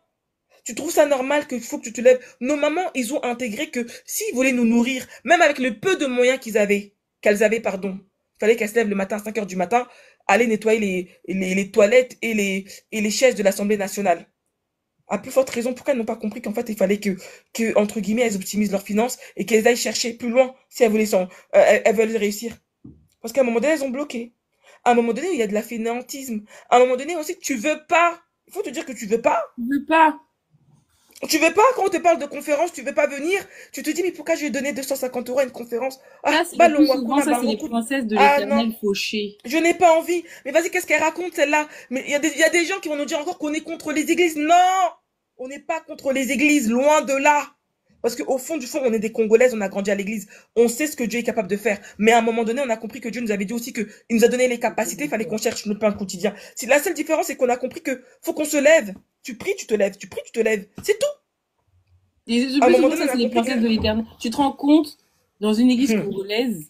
Tu trouves ça normal qu'il faut que tu te lèves? Nos mamans, ils ont intégré que s'ils voulaient nous nourrir, même avec le peu de moyens qu'elles avaient, pardon, il fallait qu'elles se lèvent le matin à 5 heures du matin, aller nettoyer les toilettes et les chaises de l'Assemblée nationale. À plus forte raison, pourquoi elles n'ont pas compris qu'en fait, il fallait entre guillemets, elles optimisent leurs finances et qu'elles aillent chercher plus loin si elles elles veulent réussir. Parce qu'à un moment donné, elles ont bloqué. À un moment donné, il y a de la fainéantisme. À un moment donné aussi, tu veux pas. Il faut te dire que tu veux pas. Je veux pas. Tu veux pas, quand on te parle de conférence, tu veux pas venir. Tu te dis, mais pourquoi je vais donner 250 € à une conférence? Ah, Ça, c'est le plus ballon, souvent, wakuna, ça, c'est les baroku. princesses de Ah non, l'éternel fauché. je n'ai pas envie. Mais vas-y, qu'est-ce qu'elle raconte, celle-là? Mais il y a des gens qui vont nous dire encore qu'on est contre les églises. Non! On n'est pas contre les églises, loin de là. Parce qu'au fond du fond, on est des Congolaises, on a grandi à l'église. On sait ce que Dieu est capable de faire. Mais à un moment donné, on a compris que Dieu nous avait dit aussi qu'il nous a donné les capacités, il fallait qu'on cherche notre pain quotidien. C'est la seule différence, c'est qu'on a compris que faut qu'on se lève. Tu pries, tu te lèves. Tu pries, tu te lèves. C'est tout. Et le À un plus moment souvent, donné, ça, on c'est a les compris princesses que... de l'éternel. Tu te rends compte, dans une église congolaise,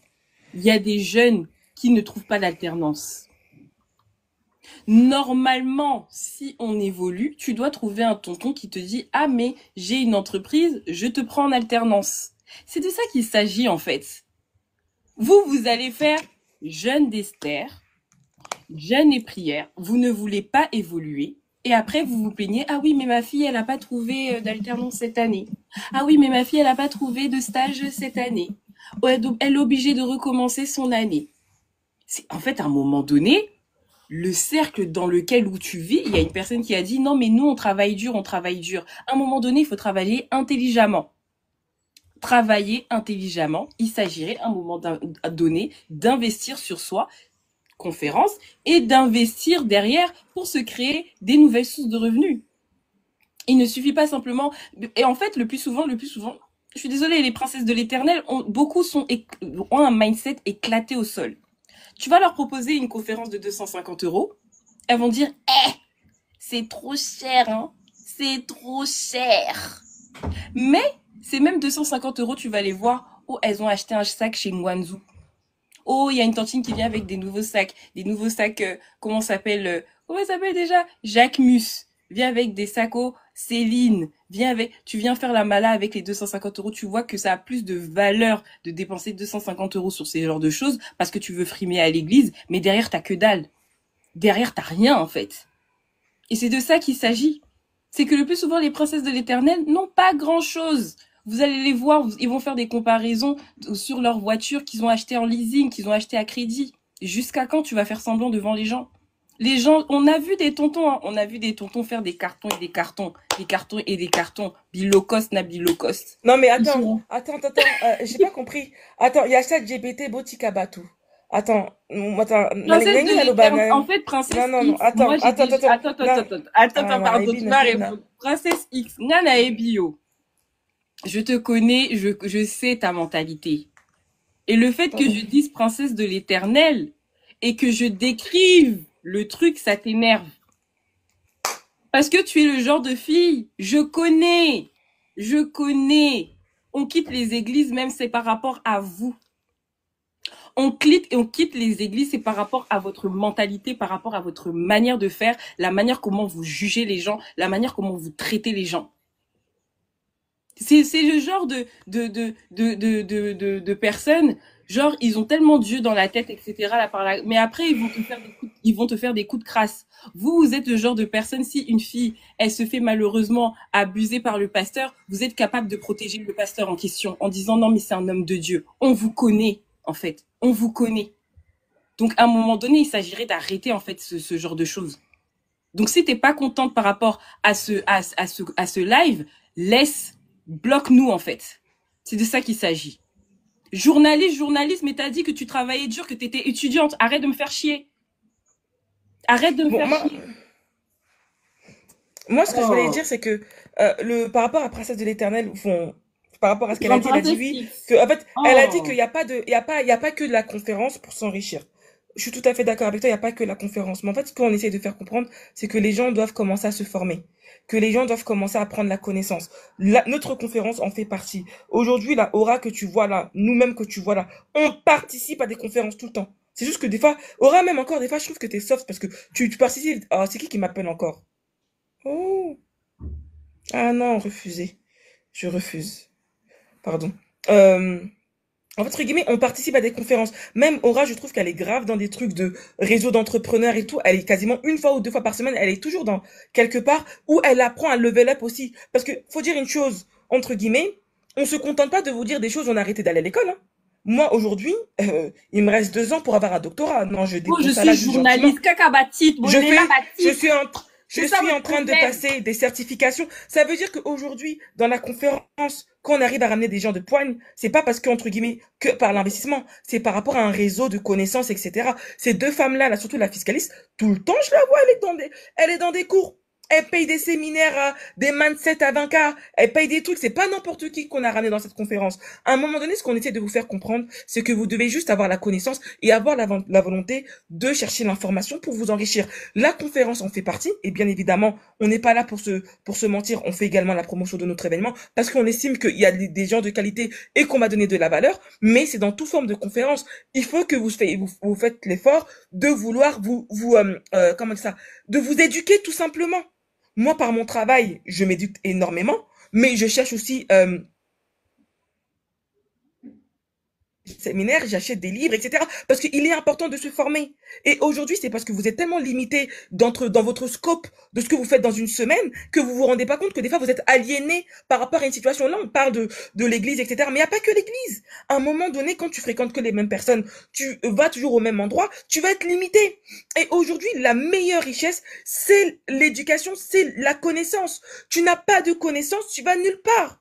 il y a des jeunes qui ne trouvent pas d'alternance. Normalement, si on évolue, tu dois trouver un tonton qui te dit « Ah, mais j'ai une entreprise, je te prends en alternance. » C'est de ça qu'il s'agit, en fait. Vous allez faire jeûne d'Esther, jeûne et prière. Vous ne voulez pas évoluer. Et après, vous vous plaignez « Ah oui, mais ma fille, elle n'a pas trouvé d'alternance cette année. Ah oui, mais ma fille, elle n'a pas trouvé de stage cette année. Ouais, donc elle est obligée de recommencer son année. » En fait, à un moment donné, le cercle dans lequel où tu vis, il y a une personne qui a dit non mais nous on travaille dur, on travaille dur. À un moment donné, il faut travailler intelligemment. Travailler intelligemment, il s'agirait à un moment donné d'investir sur soi, conférence, et d'investir derrière pour se créer des nouvelles sources de revenus. Il ne suffit pas simplement, et en fait le plus souvent, je suis désolée, les princesses de l'éternel, beaucoup ont un mindset éclaté au sol. Tu vas leur proposer une conférence de 250 €, elles vont dire eh, c'est trop cher, hein, c'est trop cher. Mais ces mêmes 250 €, tu vas les voir, oh, elles ont acheté un sac chez Mwanzu. Oh, il y a une tantine qui vient avec des nouveaux sacs, comment ça s'appelle déjà, Jacquemus. Viens avec des sacs, oh, Céline. Tu viens faire la mala avec les 250 €. Tu vois que ça a plus de valeur de dépenser 250 € sur ces genres de choses parce que tu veux frimer à l'église, mais derrière, t'as que dalle. Derrière, t'as rien, en fait. Et c'est de ça qu'il s'agit. C'est que le plus souvent, les princesses de l'éternel n'ont pas grand-chose. Vous allez les voir, ils vont faire des comparaisons sur leurs voitures qu'ils ont achetées en leasing, qu'ils ont achetées à crédit. Jusqu'à quand tu vas faire semblant devant les gens? Les gens, on a vu des tontons, hein, on a vu des tontons faire des cartons et des cartons, des cartons et des cartons. Below cost, na below cost. Non mais Ils attends, sont... j'ai pas compris. Attends, il y a ChatGPT Botika Batu. Attends, attends, Princesse de l'éternel. En fait, non, princesse non, non, X, moi j'ai attends, déjà... attends, non, Attends, ah, pardon, tu Ebina, vas Ebina. répondre. Princesse X, Nana et Bio. Je te connais, je sais ta mentalité. Et le fait que Pardon. je dise princesse de l'éternel et que je décrive le truc, ça t'énerve. Parce que tu es le genre de fille, je connais. On quitte les églises, même c'est par rapport à vous. On quitte les églises, c'est par rapport à votre mentalité, par rapport à votre manière de faire, la manière comment vous jugez les gens, la manière comment vous traitez les gens. C'est le genre de personnes, genre, ils ont tellement Dieu dans la tête, etc. Mais après, ils vont te faire des coups de crasse. Vous êtes le genre de personne, si une fille, elle se fait malheureusement abuser par le pasteur, vous êtes capable de protéger le pasteur en question en disant non, mais c'est un homme de Dieu. On vous connaît, en fait. On vous connaît. Donc, à un moment donné, il s'agirait d'arrêter, en fait, ce genre de choses. Donc, si t'es pas contente par rapport à ce live, bloque-nous, en fait. C'est de ça qu'il s'agit. Journaliste, mais t'as dit que tu travaillais dur, que t'étais étudiante. Arrête de me faire chier. Arrête de me Bon, faire chier. moi, ce que je voulais Oh. dire, c'est que par rapport à Princesse de l'Éternel, bon, par rapport à ce qu'elle a Grand dit, elle a dit princesse oui, X. que en fait, elle a dit qu'il Oh. n'y a pas de, il y a pas que de la conférence pour s'enrichir. Je suis tout à fait d'accord avec toi, il n'y a pas que la conférence. Mais en fait, ce qu'on essaie de faire comprendre, c'est que les gens doivent commencer à se former, que les gens doivent commencer à prendre la connaissance. Notre conférence en fait partie. Aujourd'hui, la aura que tu vois là, nous-mêmes que tu vois là, on participe à des conférences tout le temps. C'est juste que des fois, aura même encore, des fois, je trouve que t'es soft parce que tu participes. Ah, c'est qui m'appelle encore? Oh. Ah non, refusé. Je refuse. Pardon. Euh, En fait, entre guillemets, on participe à des conférences. Même Aura, je trouve qu'elle est grave dans des trucs de réseau d'entrepreneurs et tout. Elle est quasiment une fois ou deux fois par semaine. Elle est toujours dans quelque part où elle apprend à level up aussi. Parce que faut dire une chose, entre guillemets, on se contente pas de vous dire des choses, on a arrêté d'aller à l'école, hein. Moi, aujourd'hui, il me reste 2 ans pour avoir un doctorat. Non, je Oh, je dépose ça suis là juste gentiment. journaliste. Caca batit. Je Bolela fais, je batit. suis en, je C'est ça suis votre en train de problème. passer des certifications. Ça veut dire qu'aujourd'hui, dans la conférence, quand on arrive à ramener des gens de poigne, c'est pas parce qu'entre guillemets, que par l'investissement, c'est par rapport à un réseau de connaissances, etc. Ces deux femmes-là, là, surtout la fiscaliste, tout le temps, je la vois, elle est dans des cours. Elle paye des séminaires à des mindset à 20K. Elle paye des trucs. C'est pas n'importe qui qu'on a ramené dans cette conférence. À un moment donné, ce qu'on essaie de vous faire comprendre, c'est que vous devez juste avoir la connaissance et avoir la volonté de chercher l'information pour vous enrichir. La conférence en fait partie. Et bien évidemment, on n'est pas là pour se mentir. On fait également la promotion de notre événement parce qu'on estime qu'il y a des gens de qualité et qu'on va donner de la valeur. Mais c'est dans toute forme de conférence. Il faut que vous faites l'effort de vouloir comment dire ça, de vous éduquer tout simplement. Moi, par mon travail, je m'éduque énormément, mais je cherche aussi séminaires, j'achète des livres, etc. Parce qu'il est important de se former. Et aujourd'hui, c'est parce que vous êtes tellement limité dans votre scope de ce que vous faites dans une semaine que vous vous rendez pas compte que des fois vous êtes aliéné par rapport à une situation. Là, on parle de l'église, etc. Mais il n'y a pas que l'église. À un moment donné, quand tu fréquentes que les mêmes personnes, tu vas toujours au même endroit, tu vas être limité. Et aujourd'hui, la meilleure richesse, c'est l'éducation, c'est la connaissance. Tu n'as pas de connaissance, tu vas nulle part.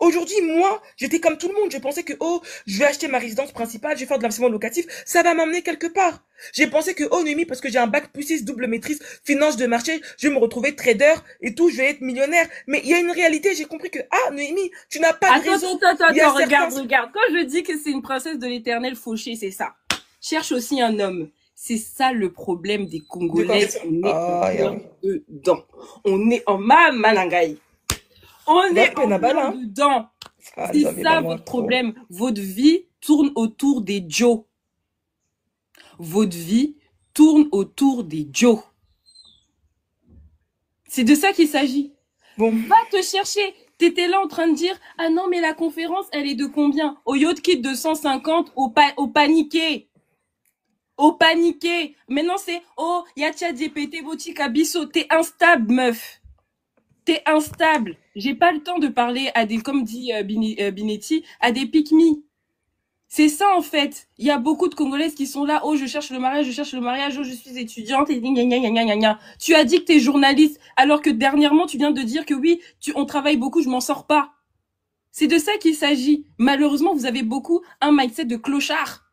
Aujourd'hui, moi, j'étais comme tout le monde. Je pensais que, oh, je vais acheter ma résidence principale, je vais faire de l'investissement locatif, ça va m'emmener quelque part. J'ai pensé que, oh, Noémie, parce que j'ai un bac plus 6, double maîtrise, finance de marché, je vais me retrouver trader et tout, je vais être millionnaire. Mais il y a une réalité, j'ai compris que, ah, Noémie, tu n'as pas de Attends, réseau. attends, attends, Il y a attends, certains... regarde. Quand je dis que c'est une princesse de l'éternel fauchée, c'est ça. Cherche aussi un homme. C'est ça le problème des De quoi? Congolaises. On est en Ah, plein oui. dedans. On est en Manangaï. On Va est en peine à balle, plein hein. dedans. Ah, C'est non, mais ça balles-moi votre trop. problème. Votre vie tourne autour des Joe. Votre vie tourne autour des Joe. C'est de ça qu'il s'agit. Bon, Va te chercher. T'étais là en train de dire, ah non, mais la conférence, elle est de combien? Au yacht kit de 150, au paniqué. Au paniqué. Maintenant, c'est, oh, y'a ChatGPT, Boti Kabiso. T'es instable, meuf. T'es instable. J'ai pas le temps de parler à des, comme dit Binetti, à des pique-me. C'est ça en fait. Il y a beaucoup de Congolaises qui sont là. Oh, je cherche le mariage. Oh, je suis étudiante. Et gna, gna, gna, gna, gna, gna. Tu as dit que t'es journaliste, alors que dernièrement tu viens de dire que oui, on travaille beaucoup, je m'en sors pas. C'est de ça qu'il s'agit. Malheureusement, vous avez beaucoup un mindset de clochard.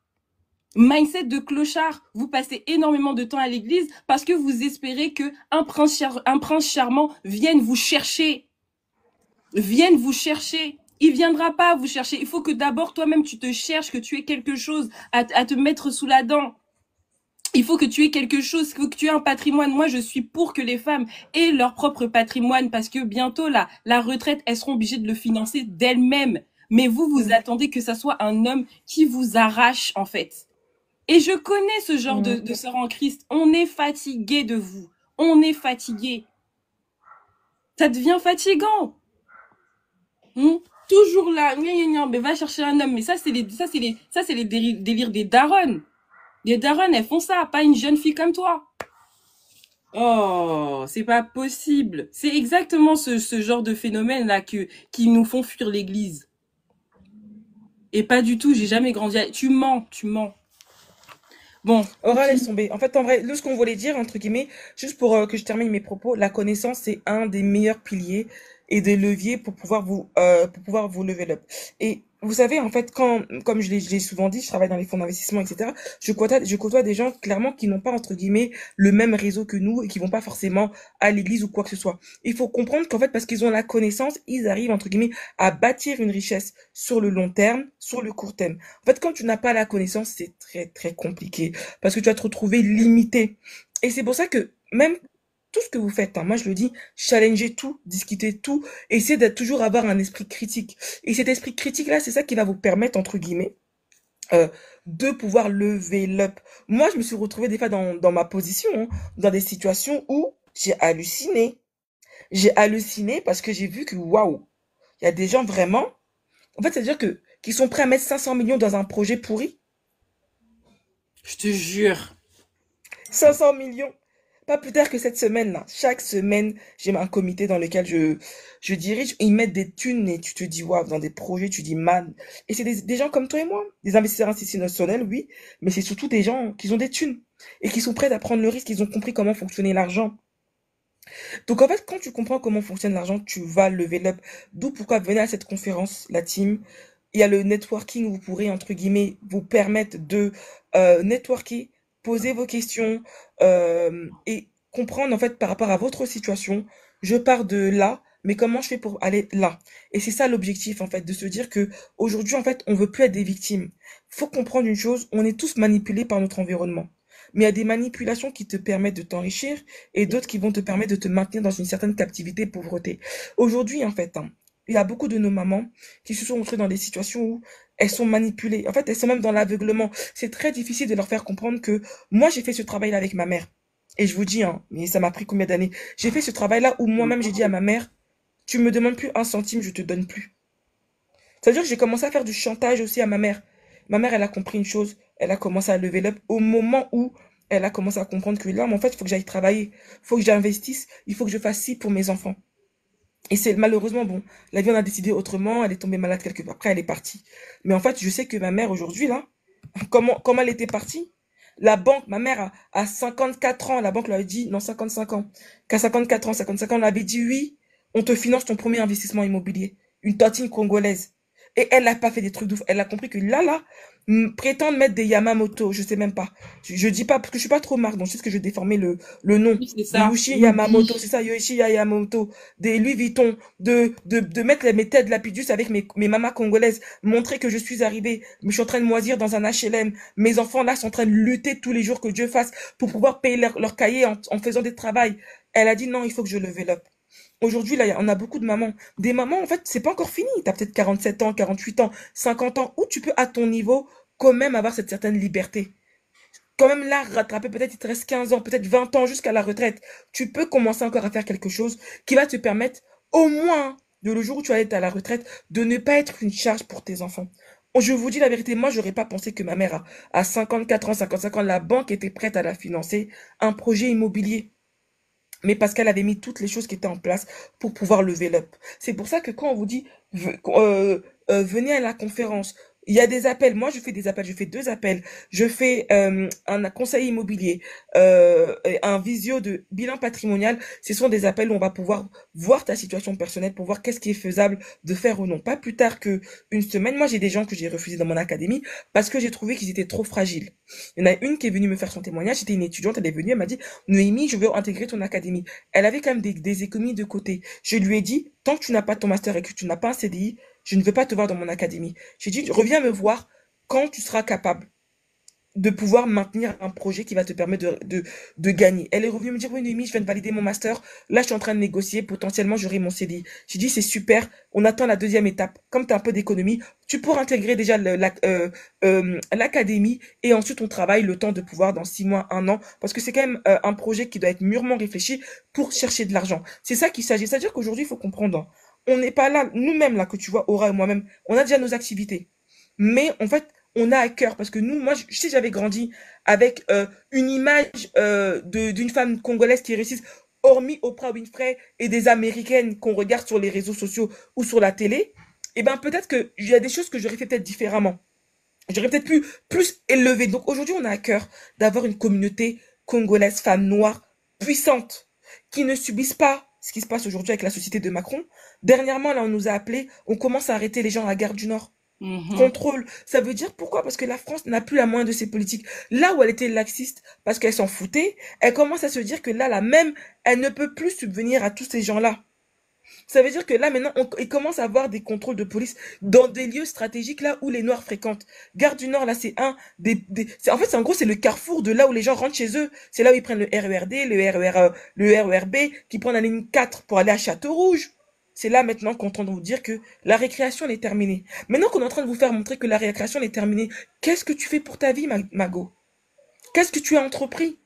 Mindset de clochard. Vous passez énormément de temps à l'église parce que vous espérez que un prince charmant vienne vous chercher. Vienne vous chercher. Il viendra pas vous chercher. Il faut que d'abord toi-même tu te cherches, que tu aies quelque chose à te mettre sous la dent. Il faut que tu aies quelque chose, il faut que tu aies un patrimoine. Moi, je suis pour que les femmes aient leur propre patrimoine parce que bientôt, là, la retraite, elles seront obligées de le financer d'elles-mêmes. Mais vous attendez que ça soit un homme qui vous arrache, en fait. Et je connais ce genre de sœurs en Christ. On est fatigué de vous. On est fatigué. Ça devient fatigant. Toujours là, mais va chercher un homme. Mais ça, c'est les délires des darons. Les darons, elles font ça, pas une jeune fille comme toi. Oh, c'est pas possible. C'est exactement ce genre de phénomène-là qui nous font fuir l'église. Et pas du tout, j'ai jamais grandi. Tu mens, tu mens. Bon, Aura, laisse tomber. En fait, en vrai, ce qu'on voulait dire, entre guillemets, juste pour que je termine mes propos, la connaissance, c'est un des meilleurs piliers et des leviers pour pouvoir vous lever up. Et vous savez, en fait, comme je l'ai souvent dit, je travaille dans les fonds d'investissement, etc. Je côtoie des gens, clairement, qui n'ont pas, entre guillemets, le même réseau que nous et qui vont pas forcément à l'église ou quoi que ce soit. Il faut comprendre qu'en fait, parce qu'ils ont la connaissance, ils arrivent, entre guillemets, à bâtir une richesse sur le long terme, sur le court terme. En fait, quand tu n'as pas la connaissance, c'est très, très compliqué parce que tu vas te retrouver limité. Et c'est pour ça que même tout ce que vous faites, hein, moi je le dis, challengez tout, discutez tout, essayez d'être toujours avoir un esprit critique. Et cet esprit critique-là, c'est ça qui va vous permettre, entre guillemets, euh, de pouvoir lever l'up. Moi, je me suis retrouvée des fois dans ma position, hein, dans des situations où j'ai halluciné. J'ai halluciné parce que j'ai vu que, waouh, il y a des gens vraiment, en fait, c'est-à-dire que, qui sont prêts à mettre 500 millions dans un projet pourri. Je te jure. 500 millions. Pas plus tard que cette semaine-là. Chaque semaine, j'ai un comité dans lequel je dirige. Ils mettent des thunes et tu te dis, waouh, dans des projets, tu dis, man. Et c'est des gens comme toi et moi. Des investisseurs institutionnels, oui. Mais c'est surtout des gens qui ont des thunes et qui sont prêts à prendre le risque. Ils ont compris comment fonctionnait l'argent. Donc en fait, quand tu comprends comment fonctionne l'argent, tu vas lever up. D'où pourquoi venez à cette conférence, la team. Il y a le networking où vous pourrez, entre guillemets, vous permettre de networker, poser vos questions et comprendre en fait par rapport à votre situation. Je pars de là, mais comment je fais pour aller là? Et c'est ça l'objectif en fait, de se dire que aujourd'hui en fait, on veut plus être des victimes. Faut comprendre une chose, on est tous manipulés par notre environnement. Mais il y a des manipulations qui te permettent de t'enrichir et d'autres qui vont te permettre de te maintenir dans une certaine captivité, pauvreté. Aujourd'hui, en fait, hein, il y a beaucoup de nos mamans qui se sont retrouvées dans des situations où elles sont manipulées. En fait, elles sont même dans l'aveuglement. C'est très difficile de leur faire comprendre que moi, j'ai fait ce travail-là avec ma mère. Et je vous dis, hein, mais ça m'a pris combien d'années? J'ai fait ce travail-là où moi-même, j'ai dit à ma mère, tu me demandes plus un centime, je te donne plus. C'est-à-dire que j'ai commencé à faire du chantage aussi à ma mère. Ma mère, elle a compris une chose, elle a commencé à lever l'up au moment où elle a commencé à comprendre que là, mais en fait, il faut que j'aille travailler, il faut que j'investisse, il faut que je fasse ci pour mes enfants. Et c'est malheureusement, bon, la vie en a décidé autrement, elle est tombée malade quelque part, après elle est partie. Mais en fait, je sais que ma mère aujourd'hui, là, comment elle était partie? La banque, ma mère a 54 ans, la banque lui avait dit, non, 55 ans, qu'à 54 ans, 55 ans, elle avait dit oui, on te finance ton premier investissement immobilier. Une tantine congolaise. Et elle n'a pas fait des trucs de ouf. Elle a compris que là, prétendre mettre des Yamamoto, je sais même pas. Je dis pas, parce que je suis pas trop marque, donc je sais ce que je vais déformer le nom. Oui, c'est Des ça. Yushi Yamamoto, c'est Louis. ça, Yoichi Yamamoto, des Louis Vuitton, de mettre mes têtes lapidus avec mes mamas congolaises, montrer que je suis arrivée, je suis en train de moisir dans un HLM, mes enfants là sont en train de lutter tous les jours que Dieu fasse pour pouvoir payer leur cahier en faisant des travails. Elle a dit non, il faut que je level up. Aujourd'hui, là, on a beaucoup de mamans. Des mamans, en fait, c'est pas encore fini. T'as peut-être 47 ans, 48 ans, 50 ans, où tu peux, à ton niveau, quand même avoir cette certaine liberté. Quand même, là, rattraper, peut-être il te reste 15 ans, peut-être 20 ans jusqu'à la retraite. Tu peux commencer encore à faire quelque chose qui va te permettre, au moins, de le jour où tu vas être à la retraite, de ne pas être une charge pour tes enfants. Je vous dis la vérité, moi, j'aurais pas pensé que ma mère, à 54 ans, 55 ans, la banque était prête à la financer, un projet immobilier, mais parce qu'elle avait mis toutes les choses qui étaient en place pour pouvoir lever l'up. C'est pour ça que quand on vous dit venez à la conférence, il y a des appels. Moi, je fais des appels, je fais deux appels. Je fais un conseil immobilier, un visio de bilan patrimonial. Ce sont des appels où on va pouvoir voir ta situation personnelle pour voir qu'est-ce qui est faisable de faire ou non. Pas plus tard que une semaine. Moi, j'ai des gens que j'ai refusés dans mon académie parce que j'ai trouvé qu'ils étaient trop fragiles. Il y en a une qui est venue me faire son témoignage. C'était une étudiante, elle est venue, elle m'a dit, Noémie, je veux intégrer ton académie. Elle avait quand même des économies de côté. Je lui ai dit, tant que tu n'as pas ton master et que tu n'as pas un CDI, je ne veux pas te voir dans mon académie. J'ai dit, reviens me voir quand tu seras capable de pouvoir maintenir un projet qui va te permettre de gagner. Elle est revenue me dire, oui, Noémie, je viens de valider mon master. Là, je suis en train de négocier. Potentiellement, j'aurai mon CDI. J'ai dit, c'est super. On attend la deuxième étape. Comme tu as un peu d'économie, tu pourras intégrer déjà l'académie et ensuite on travaille le temps de pouvoir dans 6 mois, un an. Parce que c'est quand même un projet qui doit être mûrement réfléchi pour chercher de l'argent. C'est ça qu'il s'agit. C'est-à-dire qu'aujourd'hui, il faut comprendre, hein. On n'est pas là, nous-mêmes, là, que tu vois, Aura et moi-même, on a déjà nos activités. Mais en fait, on a à cœur parce que nous, moi, je sais, j'avais grandi avec une image d'une femme congolaise qui réussit, hormis Oprah Winfrey et des Américaines qu'on regarde sur les réseaux sociaux ou sur la télé. Et ben peut-être qu'il y a des choses que j'aurais fait peut-être différemment. J'aurais peut-être pu plus élever. Donc aujourd'hui, on a à cœur d'avoir une communauté congolaise, femmes noires, puissante, qui ne subissent pas ce qui se passe aujourd'hui avec la société de Macron. Dernièrement, là, on nous a appelé, on commence à arrêter les gens à la gare du Nord. Mhm. Contrôle. Ça veut dire pourquoi? Parce que la France n'a plus la moindre de ses politiques. Là où elle était laxiste, parce qu'elle s'en foutait, elle commence à se dire que là, la même, elle ne peut plus subvenir à tous ces gens-là. Ça veut dire que là, maintenant, il commence à avoir des contrôles de police dans des lieux stratégiques, là où les Noirs fréquentent. Gare du Nord, là, c'est un en fait, en gros, c'est le carrefour de là où les gens rentrent chez eux. C'est là où ils prennent le RERD, le RERB, qui prennent la ligne 4 pour aller à Château-Rouge. C'est là maintenant qu'on est en train de vous dire que la récréation elle est terminée. Maintenant qu'on est en train de vous faire montrer que la récréation elle est terminée, qu'est-ce que tu fais pour ta vie, Mago? Qu'est-ce que tu as entrepris?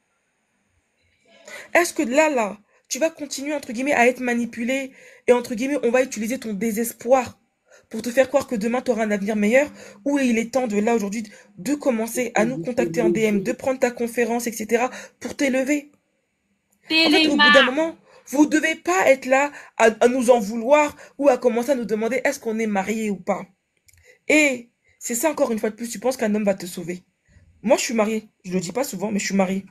Est-ce que là, tu vas continuer, entre guillemets, à être manipulé et, entre guillemets, on va utiliser ton désespoir pour te faire croire que demain, tu auras un avenir meilleur? Ou il est temps de, là, aujourd'hui, de commencer à nous contacter en DM, de prendre ta conférence, etc., pour t'élever? En fait, au bout d'un Téléma. moment, vous ne devez pas être là à nous en vouloir ou à commencer à nous demander est-ce qu'on est marié ou pas. Et c'est ça, encore une fois de plus, tu penses qu'un homme va te sauver. Moi, je suis mariée. Je le dis pas souvent, mais je suis mariée.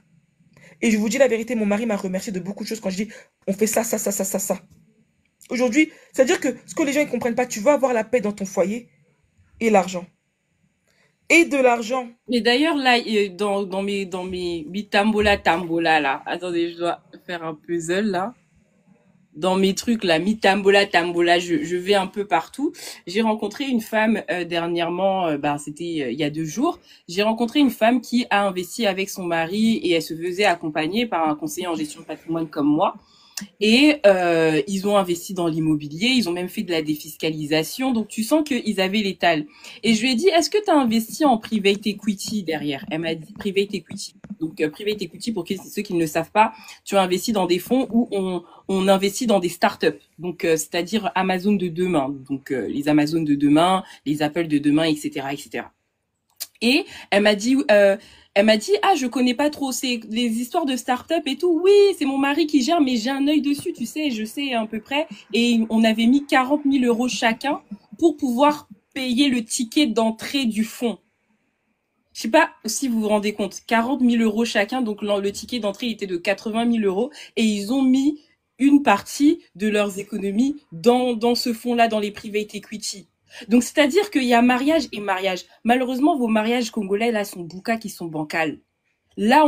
Et je vous dis la vérité, mon mari m'a remercié de beaucoup de choses quand je dis on fait ça, ça, ça, ça, ça, ça. Aujourd'hui, c'est-à-dire que ce que les gens ne comprennent pas, tu veux avoir la paix dans ton foyer et l'argent. Et de l'argent. Mais d'ailleurs, là, dans mes bitambola tambola, là. Attendez, je dois faire un puzzle, là. Dans mes trucs, là, mi-tambola, tambola, je vais un peu partout. J'ai rencontré une femme dernièrement, c'était il y a 2 jours. J'ai rencontré une femme qui a investi avec son mari et elle se faisait accompagner par un conseiller en gestion de patrimoine comme moi. Et ils ont investi dans l'immobilier, ils ont même fait de la défiscalisation. Donc tu sens qu'ils avaient l'étal. Et je lui ai dit, est-ce que tu as investi en private equity derrière? Elle m'a dit private equity. Donc private equity, pour ceux qui ne le savent pas, tu as investi dans des fonds où on investit dans des startups. Donc c'est-à-dire Amazon de demain. Donc les Amazon de demain, les Apple de demain, etc., etc. Et elle m'a dit, ah, je connais pas trop, c'est les histoires de start-up et tout. Oui, c'est mon mari qui gère, mais j'ai un œil dessus, tu sais, je sais à peu près. Et on avait mis 40 000 euros chacun pour pouvoir payer le ticket d'entrée du fonds. Je sais pas si vous vous rendez compte, 40 000 euros chacun, donc le ticket d'entrée était de 80 000 euros et ils ont mis une partie de leurs économies dans ce fonds-là, dans les private equity. Donc, c'est-à-dire qu'il y a mariage et mariage. Malheureusement, vos mariages congolais, là, sont boucas qui sont bancals. Là,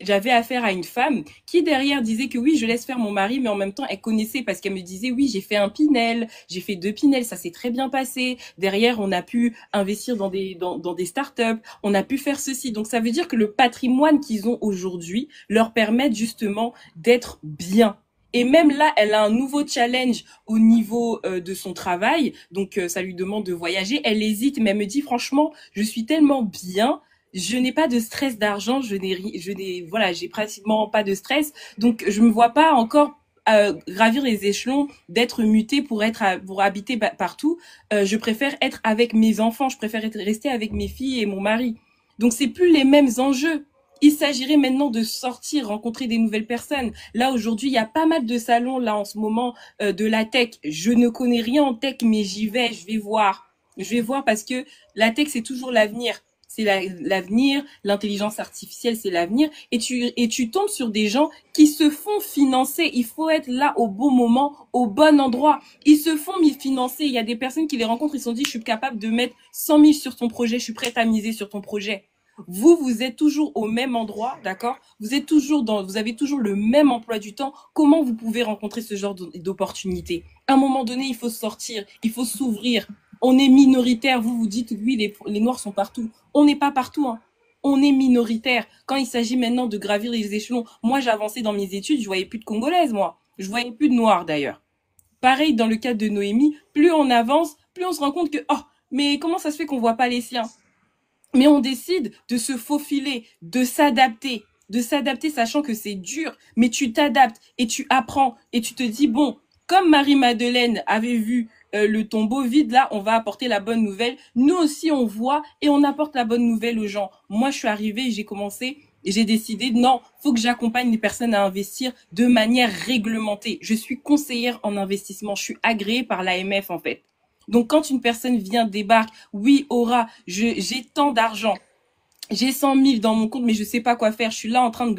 j'avais affaire à une femme qui derrière disait que oui, je laisse faire mon mari, mais en même temps, elle connaissait parce qu'elle me disait oui, j'ai fait un Pinel, j'ai fait 2 Pinel, ça s'est très bien passé. Derrière, on a pu investir dans des startups, on a pu faire ceci. Donc, ça veut dire que le patrimoine qu'ils ont aujourd'hui leur permet justement d'être bien. Et même là, elle a un nouveau challenge au niveau de son travail. Donc, ça lui demande de voyager. Elle hésite, mais elle me dit franchement, je suis tellement bien, je n'ai pas de stress d'argent, voilà, j'ai pratiquement pas de stress, donc je me vois pas encore gravir les échelons, d'être mutée pour habiter partout. Je préfère être avec mes enfants, je préfère rester avec mes filles et mon mari. Donc c'est plus les mêmes enjeux. Il s'agirait maintenant de sortir, rencontrer des nouvelles personnes. Là aujourd'hui, il y a pas mal de salons là en ce moment de la tech. Je ne connais rien en tech, mais j'y vais, je vais voir. Je vais voir parce que la tech c'est toujours l'avenir, c'est l'avenir, l'intelligence artificielle, c'est l'avenir. Et tu tombes sur des gens qui se font financer. Il faut être là au bon moment, au bon endroit. Ils se font financer. Il y a des personnes qui les rencontrent, ils se sont dit, je suis capable de mettre 100 000 sur ton projet, je suis prête à miser sur ton projet. Vous êtes toujours au même endroit, d'accord? Vous avez toujours le même emploi du temps. Comment vous pouvez rencontrer ce genre d'opportunité? À un moment donné, il faut sortir, il faut s'ouvrir. On est minoritaire. Vous dites, oui, les Noirs sont partout. On n'est pas partout, hein. On est minoritaire. Quand il s'agit maintenant de gravir les échelons, moi, j'avançais dans mes études, je voyais plus de Congolaises, moi. Je voyais plus de Noirs, d'ailleurs. Pareil dans le cas de Noémie, plus on avance, plus on se rend compte que, oh, mais comment ça se fait qu'on voit pas les siens? Mais on décide de se faufiler, de s'adapter sachant que c'est dur, mais tu t'adaptes et tu apprends et tu te dis, bon, comme Marie-Madeleine avait vu le tombeau vide, là, on va apporter la bonne nouvelle. Nous aussi, on voit et on apporte la bonne nouvelle aux gens. Moi, je suis arrivée, j'ai commencé et j'ai décidé, non, faut que j'accompagne les personnes à investir de manière réglementée. Je suis conseillère en investissement, je suis agréée par l'AMF, en fait. Donc, quand une personne débarque, oui, Aura, j'ai tant d'argent. j'ai 100 000 dans mon compte, mais je sais pas quoi faire. Je suis là en train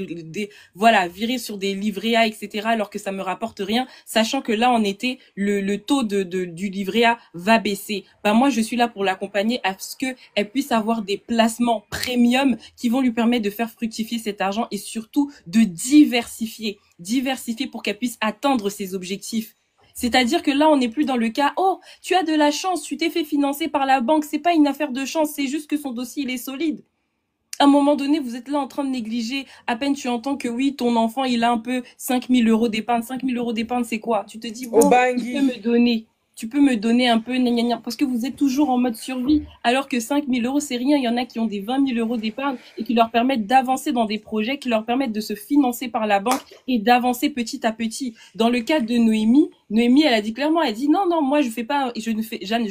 voilà, virer sur des livrets A, etc., alors que ça me rapporte rien, sachant que là, en été, le taux du livret A va baisser. Ben, moi, je suis là pour l'accompagner à ce que elle puisse avoir des placements premium qui vont lui permettre de faire fructifier cet argent et surtout de diversifier pour qu'elle puisse atteindre ses objectifs. C'est-à-dire que là, on n'est plus dans le cas, oh, tu as de la chance, tu t'es fait financer par la banque, c'est pas une affaire de chance, c'est juste que son dossier, il est solide. À un moment donné, vous êtes là en train de négliger. À peine tu entends que oui, ton enfant, il a un peu 5 000 € d'épargne. 5 000 € d'épargne, c'est quoi? Tu te dis, Au bon, tu peux Bangui. me donner. Tu peux me donner un peu, gna, gna, gna, parce que vous êtes toujours en mode survie. Alors que 5 000 €, c'est rien. Il y en a qui ont des 20 000 € d'épargne et qui leur permettent d'avancer dans des projets, qui leur permettent de se financer par la banque et d'avancer petit à petit. Dans le cas de Noémie, elle a dit clairement, elle dit non, non, moi, je fais pas, je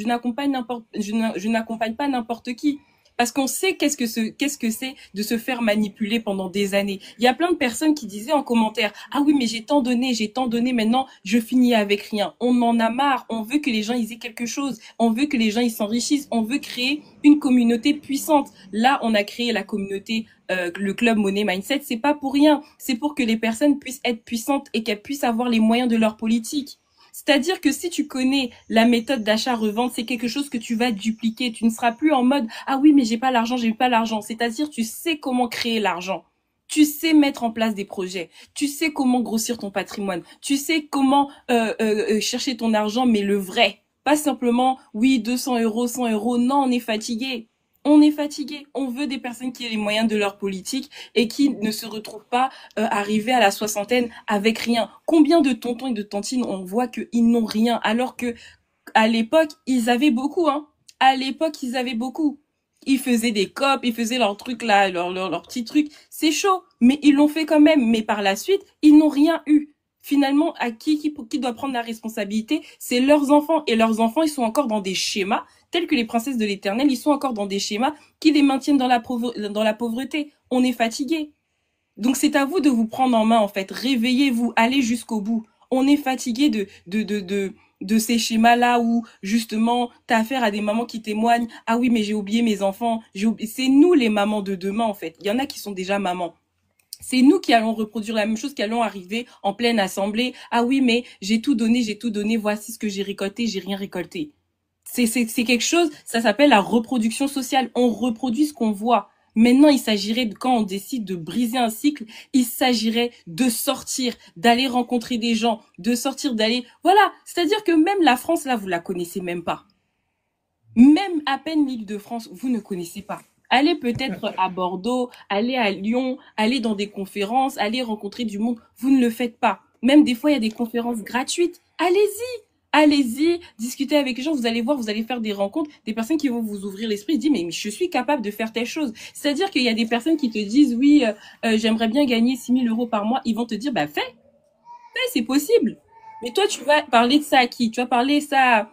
n'accompagne je n'accompagne pas n'importe qui. Parce qu'on sait qu'est-ce que c'est de se faire manipuler pendant des années. Il y a plein de personnes qui disaient en commentaire, ah oui, mais j'ai tant donné, maintenant, je finis avec rien. On en a marre. On veut que les gens, ils aient quelque chose. On veut que les gens, ils s'enrichissent. On veut créer une communauté puissante. Là, on a créé la communauté, le club Money Mindset. C'est pas pour rien. C'est pour que les personnes puissent être puissantes et qu'elles puissent avoir les moyens de leur politique. C'est-à-dire que si tu connais la méthode d'achat-revente, c'est quelque chose que tu vas dupliquer. Tu ne seras plus en mode, ah oui, mais j'ai pas l'argent, j'ai pas l'argent. C'est-à-dire, tu sais comment créer l'argent. Tu sais mettre en place des projets. Tu sais comment grossir ton patrimoine. Tu sais comment chercher ton argent, mais le vrai. Pas simplement, oui, 200 €, 100 €. Non, on est fatigué. On est fatigué. On veut des personnes qui aient les moyens de leur politique et qui ne se retrouvent pas arrivés à la soixantaine avec rien. Combien de tontons et de tantines on voit qu'ils n'ont rien alors que à l'époque ils avaient beaucoup, hein. À l'époque ils avaient beaucoup. Ils faisaient des copes, ils faisaient leurs trucs là, leurs petits trucs. C'est chaud, mais ils l'ont fait quand même. Mais par la suite, ils n'ont rien eu. Finalement, à qui doit prendre la responsabilité? C'est leurs enfants. Et leurs enfants, ils sont encore dans des schémas, tels que les princesses de l'éternel, ils sont encore dans des schémas qui les maintiennent dans la pauvreté. On est fatigué. Donc c'est à vous de vous prendre en main, en fait. Réveillez-vous, allez jusqu'au bout. On est fatigué de ces schémas-là où, justement, t'as affaire à des mamans qui témoignent. Ah oui, mais j'ai oublié mes enfants. C'est nous les mamans de demain, en fait. Il y en a qui sont déjà mamans. C'est nous qui allons reproduire la même chose, qui allons arriver en pleine assemblée. Ah oui, mais j'ai tout donné, voici ce que j'ai récolté, j'ai rien récolté. C'est quelque chose, ça s'appelle la reproduction sociale. On reproduit ce qu'on voit. Maintenant, il s'agirait, quand on décide de briser un cycle, il s'agirait de sortir, d'aller rencontrer des gens, de sortir, d'aller... Voilà, c'est-à-dire que même la France, là, vous la connaissez même pas. Même à peine l'Île-de-France, vous ne connaissez pas. Allez peut-être à Bordeaux, allez à Lyon, allez dans des conférences, allez rencontrer du monde. Vous ne le faites pas. Même des fois, il y a des conférences gratuites. Allez-y, allez-y, discutez avec les gens. Vous allez voir, vous allez faire des rencontres, des personnes qui vont vous ouvrir l'esprit. Ils disent, mais je suis capable de faire telle chose. C'est-à-dire qu'il y a des personnes qui te disent, oui, j'aimerais bien gagner 6 000 € par mois. Ils vont te dire, bah c'est possible. Mais toi, tu vas parler de ça à qui? Tu vas parler ça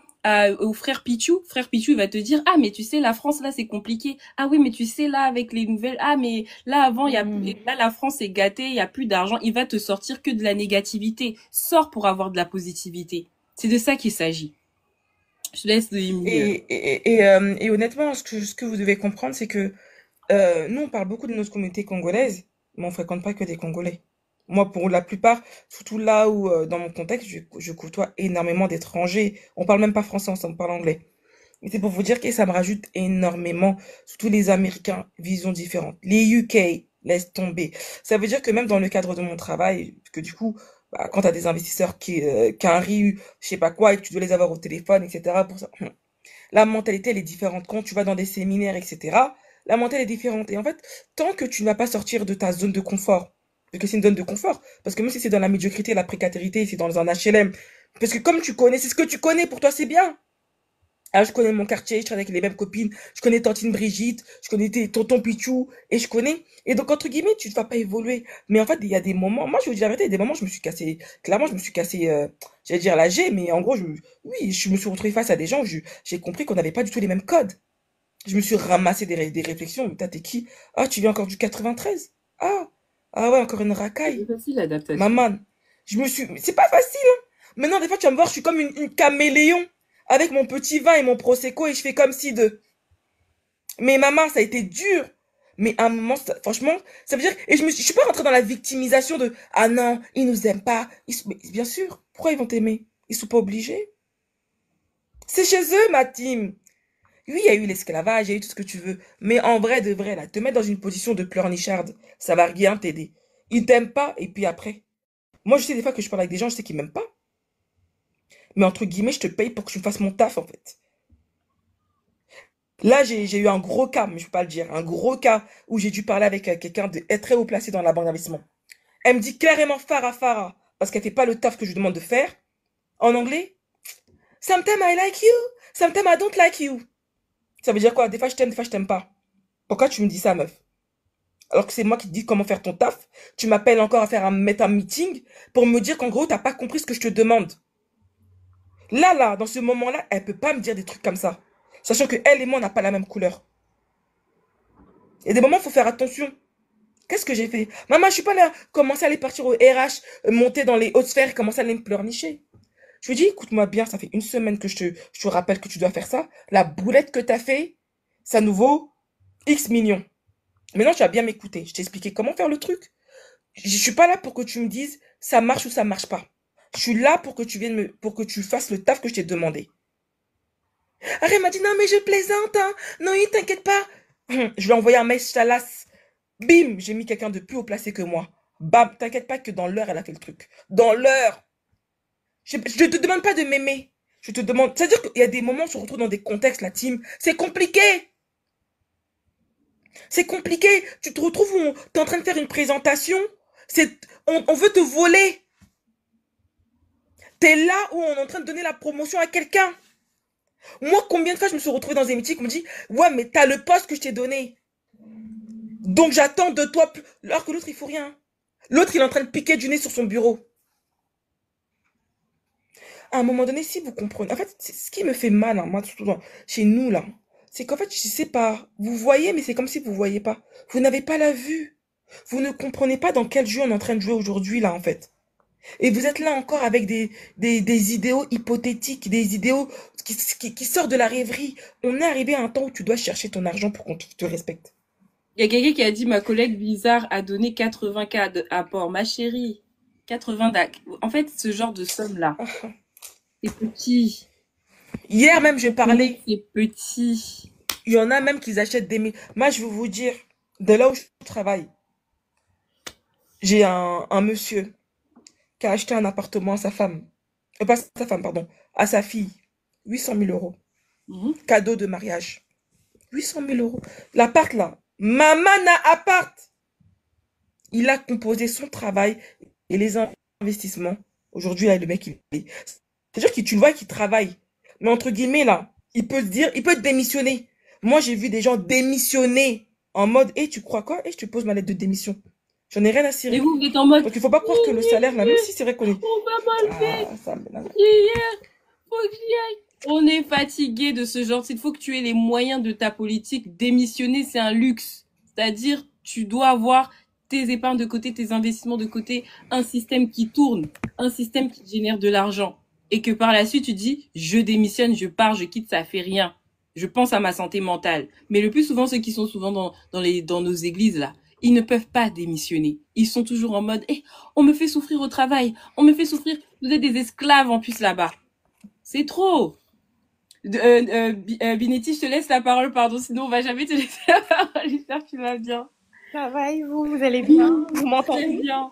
au frère Pichou. Frère Pichou, il va te dire, ah, mais tu sais, la France, là, c'est compliqué. Ah oui, mais tu sais, là, avec les nouvelles, ah, mais là, avant, Hmm. là, la France est gâtée, il y a plus d'argent. Il va te sortir que de la négativité. Sors pour avoir de la positivité. C'est de ça qu'il s'agit. Je te laisse Noémie. Et honnêtement, ce que vous devez comprendre, c'est que nous, on parle beaucoup de notre communauté congolaise, mais on fréquente pas que des Congolais. Moi, pour la plupart, surtout là où, dans mon contexte, je côtoie énormément d'étrangers. On parle même pas français, on parle anglais. Et c'est pour vous dire que ça me rajoute énormément, surtout les Américains, vision différente. Les UK, laisse tomber. Ça veut dire que même dans le cadre de mon travail, que du coup, bah, quand tu as des investisseurs qui arrivent, je sais pas quoi, et que tu dois les avoir au téléphone, etc., pour ça, la mentalité, elle est différente. Quand tu vas dans des séminaires, etc., la mentalité est différente. Et en fait, tant que tu ne vas pas sortir de ta zone de confort, parce que c'est une zone de confort, parce que même si c'est dans la médiocrité, la précarité, c'est dans un HLM, parce que comme tu connais, c'est ce que tu connais, pour toi, c'est bien. Ah, je connais mon quartier, je traîne avec les mêmes copines, je connais tantine Brigitte, je connais tonton Pichou, et je connais. Et donc, entre guillemets, tu ne vas pas évoluer. Mais en fait, il y a des moments, moi, je vous dis la vérité, il y a des moments, je me suis cassé, clairement, je me suis cassé, j'allais dire la G, mais en gros, oui, je me suis retrouvé face à des gens où j'ai compris qu'on n'avait pas du tout les mêmes codes. Je me suis ramassé des réflexions, mais t'es qui? Ah, tu viens encore du 93? Ah, ah ouais, encore une C'est racaille. facile l'adaptation. Maman, c'est pas facile, hein. Maintenant, des fois, tu vas me voir, je suis comme une caméléon, avec mon petit vin et mon prosecco, et je fais comme si de... Mais maman, ça a été dur. Mais à un moment, franchement, ça veut dire, et je suis pas rentrée dans la victimisation de, ah non, ils nous aiment pas. Mais bien sûr, pourquoi ils vont t'aimer? Ils sont pas obligés. C'est chez eux, ma team. Oui, il y a eu l'esclavage, il y a eu tout ce que tu veux. Mais en vrai, de vrai, là, te mettre dans une position de pleurnicharde, ça va rien t'aider. Ils t'aiment pas, et puis après. Moi, je sais des fois que je parle avec des gens, je sais qu'ils m'aiment pas. Mais entre guillemets, je te paye pour que tu me fasses mon taf, en fait. Là, j'ai eu un gros cas, mais je peux pas le dire, un gros cas où j'ai dû parler avec quelqu'un de très haut placé dans la banque d'investissement. Elle me dit clairement Farah Farah, parce qu'elle fait pas le taf que je lui demande de faire. En anglais, sometimes I like you, sometimes I don't like you. Ça veut dire quoi? Des fois je t'aime, des fois je t'aime pas. Pourquoi tu me dis ça, meuf? Alors que c'est moi qui te dis comment faire ton taf. Tu m'appelles encore à mettre un meeting pour me dire qu'en gros, t'as pas compris ce que je te demande. Là, dans ce moment-là, elle peut pas me dire des trucs comme ça. Sachant que elle et moi, on n'a pas la même couleur. Il y a des moments, il faut faire attention. Qu'est-ce que j'ai fait? Maman, je suis pas là. Commencer à aller partir au RH, monter dans les hautes sphères, commencer à aller me pleurnicher. Je lui dis, écoute-moi bien, ça fait une semaine que je te rappelle que tu dois faire ça. La boulette que t'as fait, ça nous vaut X millions. Maintenant, tu vas bien m'écouter. Je t'ai expliqué comment faire le truc. Je suis pas là pour que tu me dises ça marche ou ça marche pas. Je suis là pour que tu viennes pour que tu fasses le taf que je t'ai demandé. Arrête, m'a dit non mais je plaisante, hein. Non, t'inquiète pas. Je lui ai envoyé un mail chalasse. Bim, j'ai mis quelqu'un de plus haut placé que moi. Bam, t'inquiète pas que dans l'heure, elle a fait le truc. Dans l'heure. Je ne te demande pas de m'aimer. Je te demande. C'est-à-dire qu'il y a des moments où on se retrouve dans des contextes, la team. C'est compliqué. C'est compliqué. Tu te retrouves où tu es en train de faire une présentation. On veut te voler. Tu es là où on est en train de donner la promotion à quelqu'un. Moi, combien de fois je me suis retrouvée dans des meetings où on me dit ouais, mais t'as le poste que je t'ai donné. Donc j'attends de toi. Alors que l'autre, il faut rien. L'autre, il est en train de piquer du nez sur son bureau. À un moment donné, si vous comprenez. En fait, c'est ce qui me fait mal, hein, moi, surtout chez nous, là. C'est qu'en fait, je sais pas. Vous voyez, mais c'est comme si vous voyez pas. Vous n'avez pas la vue. Vous ne comprenez pas dans quel jeu on est en train de jouer aujourd'hui, là, en fait. Et vous êtes là encore avec des idéaux hypothétiques, des idéaux qui sortent de la rêverie. On est arrivé à un temps où tu dois chercher ton argent pour qu'on te respecte. Il y a quelqu'un qui a dit ma collègue bizarre a donné 80K d'apport. Ma chérie, 80 DAC. En fait, ce genre de somme-là, c'est petit. Hier même, je parlais. C'est petit. Il y en a même qui achètent des mille. Moi, je vais vous dire, de là où je travaille, j'ai un monsieur qui a acheté un appartement à sa femme. Pas à sa femme, pardon. À sa fille. 800 000 euros. Mhm. Cadeau de mariage. 800 000 euros. L'appart, là. Maman a appart. Il a composé son travail et les investissements. Aujourd'hui, là, le mec, il est. C'est-à-dire que tu le vois qu'il travaille. Mais entre guillemets, là, il peut te dire, il peut te démissionner. Moi, j'ai vu des gens démissionner en mode, eh, tu crois quoi? Eh, je te pose ma lettre de démission. J'en ai rien à Et cirer. vous êtes en mode, Donc, il faut pas croire que le salaire, là, même si c'est vrai qu'on est. on va m'enlever. Ah, ça me Hier, faut que j'y aille. On est fatigué de ce genre. Il faut que tu aies les moyens de ta politique. Démissionner, c'est un luxe. C'est-à-dire, tu dois avoir tes épargnes de côté, tes investissements de côté, un système qui tourne, un système qui génère de l'argent. Et que par la suite, tu dis, je démissionne, je pars, je quitte, ça fait rien. Je pense à ma santé mentale. Mais le plus souvent, ceux qui sont souvent dans nos églises, là, ils ne peuvent pas démissionner. Ils sont toujours en mode, eh, on me fait souffrir au travail, on me fait souffrir. Vous êtes des esclaves en plus là-bas. C'est trop. Binetti, je te laisse la parole, pardon, sinon on va jamais te laisser la parole. J'espère que tu vas bien. Ça va et vous, vous allez bien? Vous Très m'entendez? bien.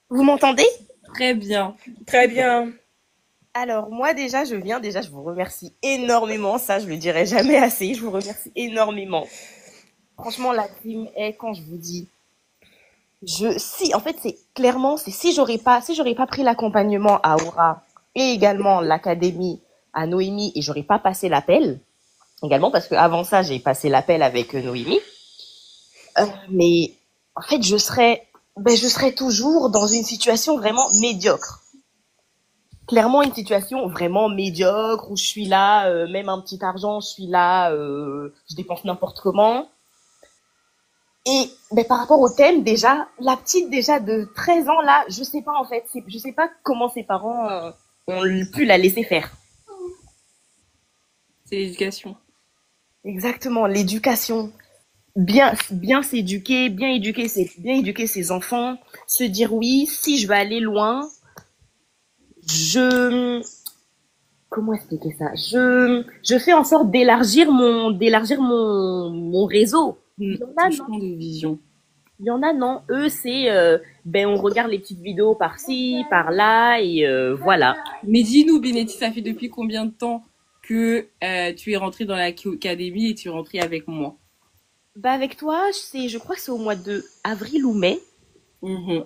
Vous m'entendez? Très bien. Très bien. Alors moi déjà, je vous remercie énormément, ça je le dirai jamais assez, je vous remercie énormément. Franchement, la team est quand je vous dis, si en fait c'est clairement, c'est si j'aurais pas pris l'accompagnement à Aura et également l'académie à Noémie et j'aurais pas passé l'appel, également parce que avant ça j'ai passé l'appel avec Noémie, mais en fait je serais toujours dans une situation vraiment médiocre. Clairement une situation vraiment médiocre où je suis là, même un petit argent, je suis là, je dépense n'importe comment. Et ben, par rapport au thème, déjà, la petite déjà de 13 ans là, je sais pas en fait, je sais pas comment ses parents ont pu la laisser faire. C'est l'éducation. Exactement, l'éducation. bien s'éduquer, bien éduquer ses enfants, se dire oui, si je veux aller loin, je, comment expliquer ça? Je fais en sorte d'élargir mon réseau. Il y en Ton a, non. champ de vision. Il y en a, non. Eux, c'est, ben, on regarde les petites vidéos par-ci, par-là, et voilà. Mais dis-nous, Binetti, ça fait depuis combien de temps que tu es rentrée dans l'académie et tu es rentrée avec moi? Bah, avec toi, je crois que c'est au mois de avril ou mai. Mhm.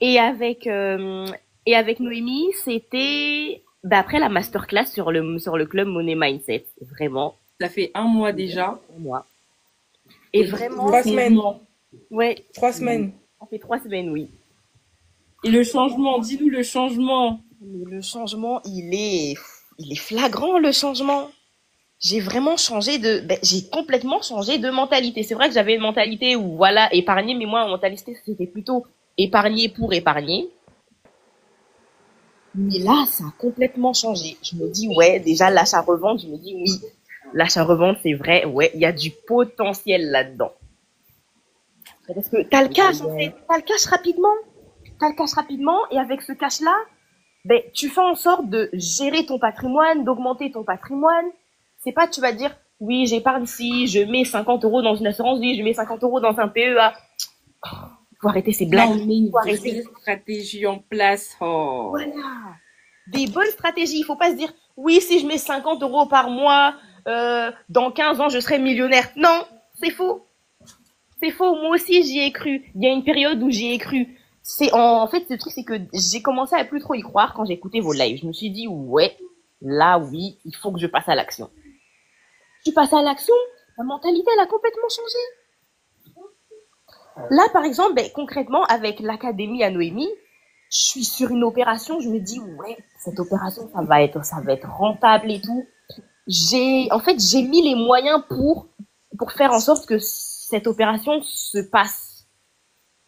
Et avec, euh, et avec Noémie, c'était, bah, après la masterclass sur le club Money Mindset. Vraiment, Ça fait un mois déjà. pour moi. Et vraiment, 3 semaines. ouais, 3 semaines. ça fait 3 semaines, oui. Et le changement, dis-nous le changement. Mais le changement, il est flagrant, le changement. J'ai complètement changé de mentalité. C'est vrai que j'avais une mentalité où, voilà, épargner, mais moi, ma mentalité, c'était plutôt épargner pour épargner. Mais là, ça a complètement changé. Je me dis, ouais, déjà, l'achat-revente, je me dis, oui, l'achat-revente, c'est vrai, ouais, il y a du potentiel là-dedans. Parce que t'as le cash, en fait. T'as le cash rapidement. T'as le cash rapidement, et avec ce cash-là, ben, tu fais en sorte de gérer ton patrimoine, d'augmenter ton patrimoine. C'est pas, tu vas dire, oui, j'épargne si, je mets 50 euros dans une assurance vie, je mets 50 euros dans un PEA. Faut arrêter ces Là, blagues. on met une Faut arrêter. vraie stratégie en place. Oh. Voilà. Des bonnes stratégies. Il faut pas se dire, oui, si je mets 50 euros par mois, dans 15 ans, je serai millionnaire. Non, c'est faux. C'est faux. Moi aussi, j'y ai cru. Il y a une période où j'y ai cru. En fait, le truc, c'est que j'ai commencé à plus trop y croire quand j'ai écouté vos lives. Je me suis dit, ouais, là, oui, il faut que je passe à l'action. Je passe à l'action, ma mentalité, elle a complètement changé. Là, par exemple, ben, concrètement, avec l'académie à Noémie, je suis sur une opération, je me dis, ouais, cette opération, ça va être rentable et tout. En fait, j'ai mis les moyens pour faire en sorte que cette opération se passe.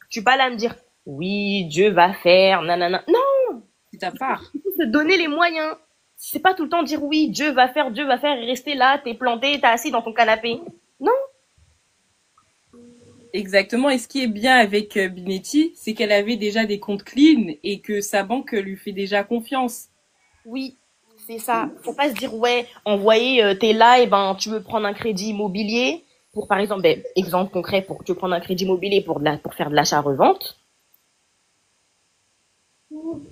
Je suis pas là à me dire, oui, Dieu va faire, nanana. Non, C'est ta part. il faut se donner les moyens. C'est pas tout le temps dire oui, Dieu va faire, et rester là, t'es planté, t'es assis dans ton canapé. Non. Exactement. Et ce qui est bien avec Binetti, c'est qu'elle avait déjà des comptes clean et que sa banque lui fait déjà confiance. Oui, c'est ça. Faut pas se dire, ouais, envoyer, t'es là, et ben, tu veux prendre un crédit immobilier pour, par exemple, ben, exemple concret, pour que tu veux prendre un crédit immobilier pour faire de l'achat-revente.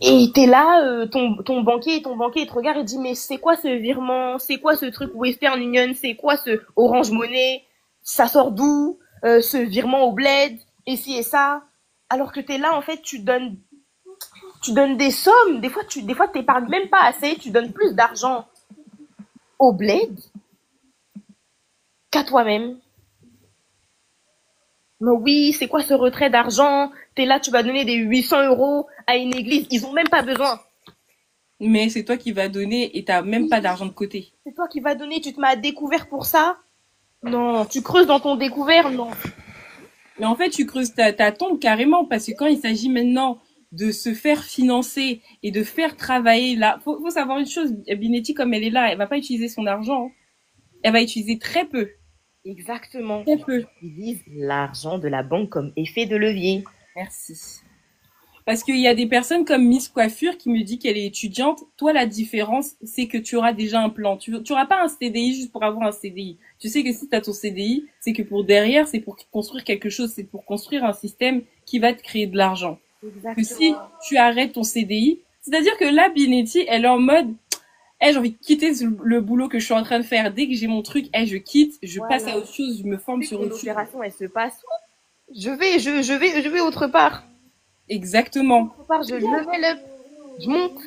Et t'es là, ton banquier, il te regarde et dit, mais c'est quoi ce virement? C'est quoi ce truc Western Union? C'est quoi ce Orange Money? Ça sort d'où? Ce virement au bled? Et ci et ça? Alors que t'es là, en fait, tu donnes des sommes. Des fois, t'épargnes même pas assez. Tu donnes plus d'argent au bled qu'à toi-même. Mais oui, c'est quoi ce retrait d'argent? T'es là, tu vas donner des 800 euros à une église. Ils ont même pas besoin. Mais c'est toi qui vas donner et t'as même pas d'argent de côté. C'est toi qui vas donner, tu te mets à découvert pour ça? Non, tu creuses dans ton découvert? Non. Mais en fait, tu creuses ta tombe carrément parce que quand il s'agit maintenant de se faire financer et de faire travailler là, faut savoir une chose, Binetti, comme elle est là, elle va pas utiliser son argent. Elle va utiliser très peu. Exactement. Très peu. Ils utilisent l'argent de la banque comme effet de levier. Merci. Parce qu'il y a des personnes comme Miss Coiffure qui me dit qu'elle est étudiante. Toi, la différence, c'est que tu auras déjà un plan. Tu auras pas un CDI juste pour avoir un CDI. Tu sais que si tu as ton CDI, c'est que pour derrière, c'est pour construire quelque chose, c'est pour construire un système qui va te créer de l'argent. Que si tu arrêtes ton CDI, c'est-à-dire que là, Binetti, elle est en mode, j'ai envie de quitter le boulot que je suis en train de faire. Dès que j'ai mon truc, je quitte, je passe à autre chose, je me forme sur autre chose. L'opération, elle se passe. Je vais autre part. Exactement. Autre part, je level up. Je monte.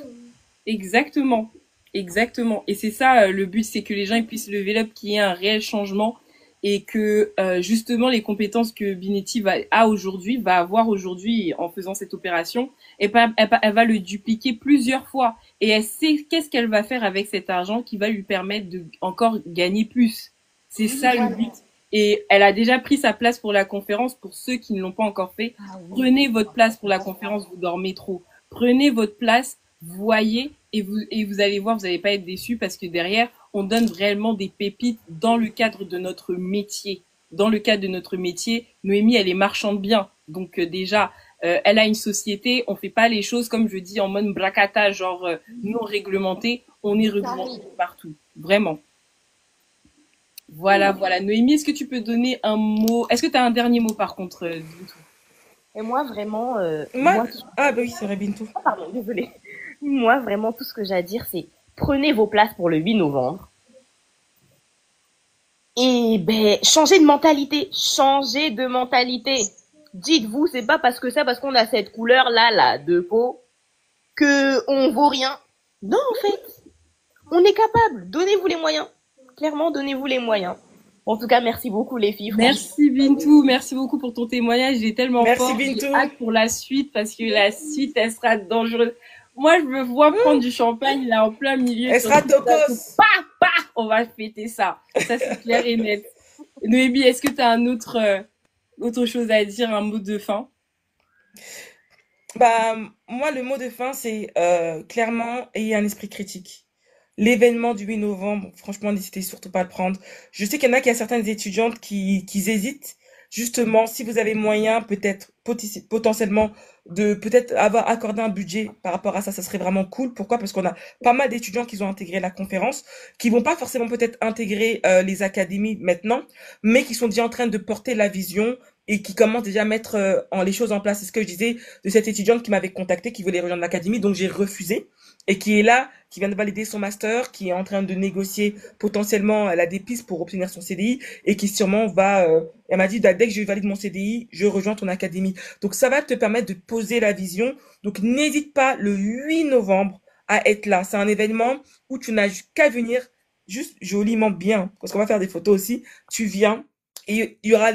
Exactement. Exactement. Et c'est ça, le but, c'est que les gens ils puissent lever up, qu'il y ait un réel changement et que justement les compétences que Binetti va avoir aujourd'hui en faisant cette opération, elle va le dupliquer plusieurs fois et elle sait qu'est-ce qu'elle va faire avec cet argent qui va lui permettre de encore gagner plus. C'est ça le but. Et elle a déjà pris sa place pour la conférence. Pour ceux qui ne l'ont pas encore fait, prenez votre place pour la conférence, vous dormez trop. Prenez votre place, voyez et vous allez voir, vous n'allez pas être déçus parce que derrière, on donne réellement des pépites dans le cadre de notre métier. dans le cadre de notre métier, Noémie, elle est marchande bien. Donc déjà, elle a une société, on fait pas les choses, comme je dis, en mode bracata, genre non réglementé, on est réglementé partout. Vraiment. Voilà, voilà. Noémie, est-ce que tu peux donner un mot? Est-ce que tu as un dernier mot par contre du tout? Et moi, vraiment, Moi, ah bah oui, c'est vrai, Bintou. oh, pardon, désolée. Moi, vraiment, tout ce que j'ai à dire, c'est prenez vos places pour le 8 novembre. Et ben, changez de mentalité. Changez de mentalité. Dites-vous, c'est pas parce qu'on a cette couleur-là, là, de peau, que on vaut rien. Non, en fait, on est capable. Donnez-vous les moyens. Clairement, donnez-vous les moyens. En tout cas, merci beaucoup, les filles. Merci Bintou, merci beaucoup pour ton témoignage, il est tellement Merci, fort. Bintou. J'ai hâte pour la suite parce que la suite, elle sera dangereuse. Moi, je me vois prendre du champagne là en plein milieu. Elle sera tocos. On va fêter ça. Ça, c'est clair et net. Noémie, est-ce que tu as autre chose à dire, un mot de fin? Bah, moi, le mot de fin, c'est clairement, ayez un esprit critique. L'événement du 8 novembre, franchement, n'hésitez surtout pas à le prendre. Je sais qu'il y en a certaines étudiantes qui hésitent. Justement, si vous avez moyen, peut-être potentiellement de peut-être avoir accordé un budget par rapport à ça, ça serait vraiment cool. Pourquoi? Parce qu'on a pas mal d'étudiants qui ont intégré la conférence, qui vont pas forcément peut-être intégrer les académies maintenant, mais qui sont déjà en train de porter la vision et qui commencent déjà à mettre les choses en place. C'est ce que je disais de cette étudiante qui m'avait contacté, qui voulait rejoindre l'académie, donc j'ai refusé et qui est là, qui vient de valider son master, qui est en train de négocier potentiellement, elle a des pistes pour obtenir son CDI et qui sûrement va, elle m'a dit, dès que je valide mon CDI, je rejoins ton académie. Donc ça va te permettre de poser la vision. Donc n'hésite pas le 8 novembre à être là. C'est un événement où tu n'as qu'à venir juste joliment bien, parce qu'on va faire des photos aussi. Tu viens et il y aura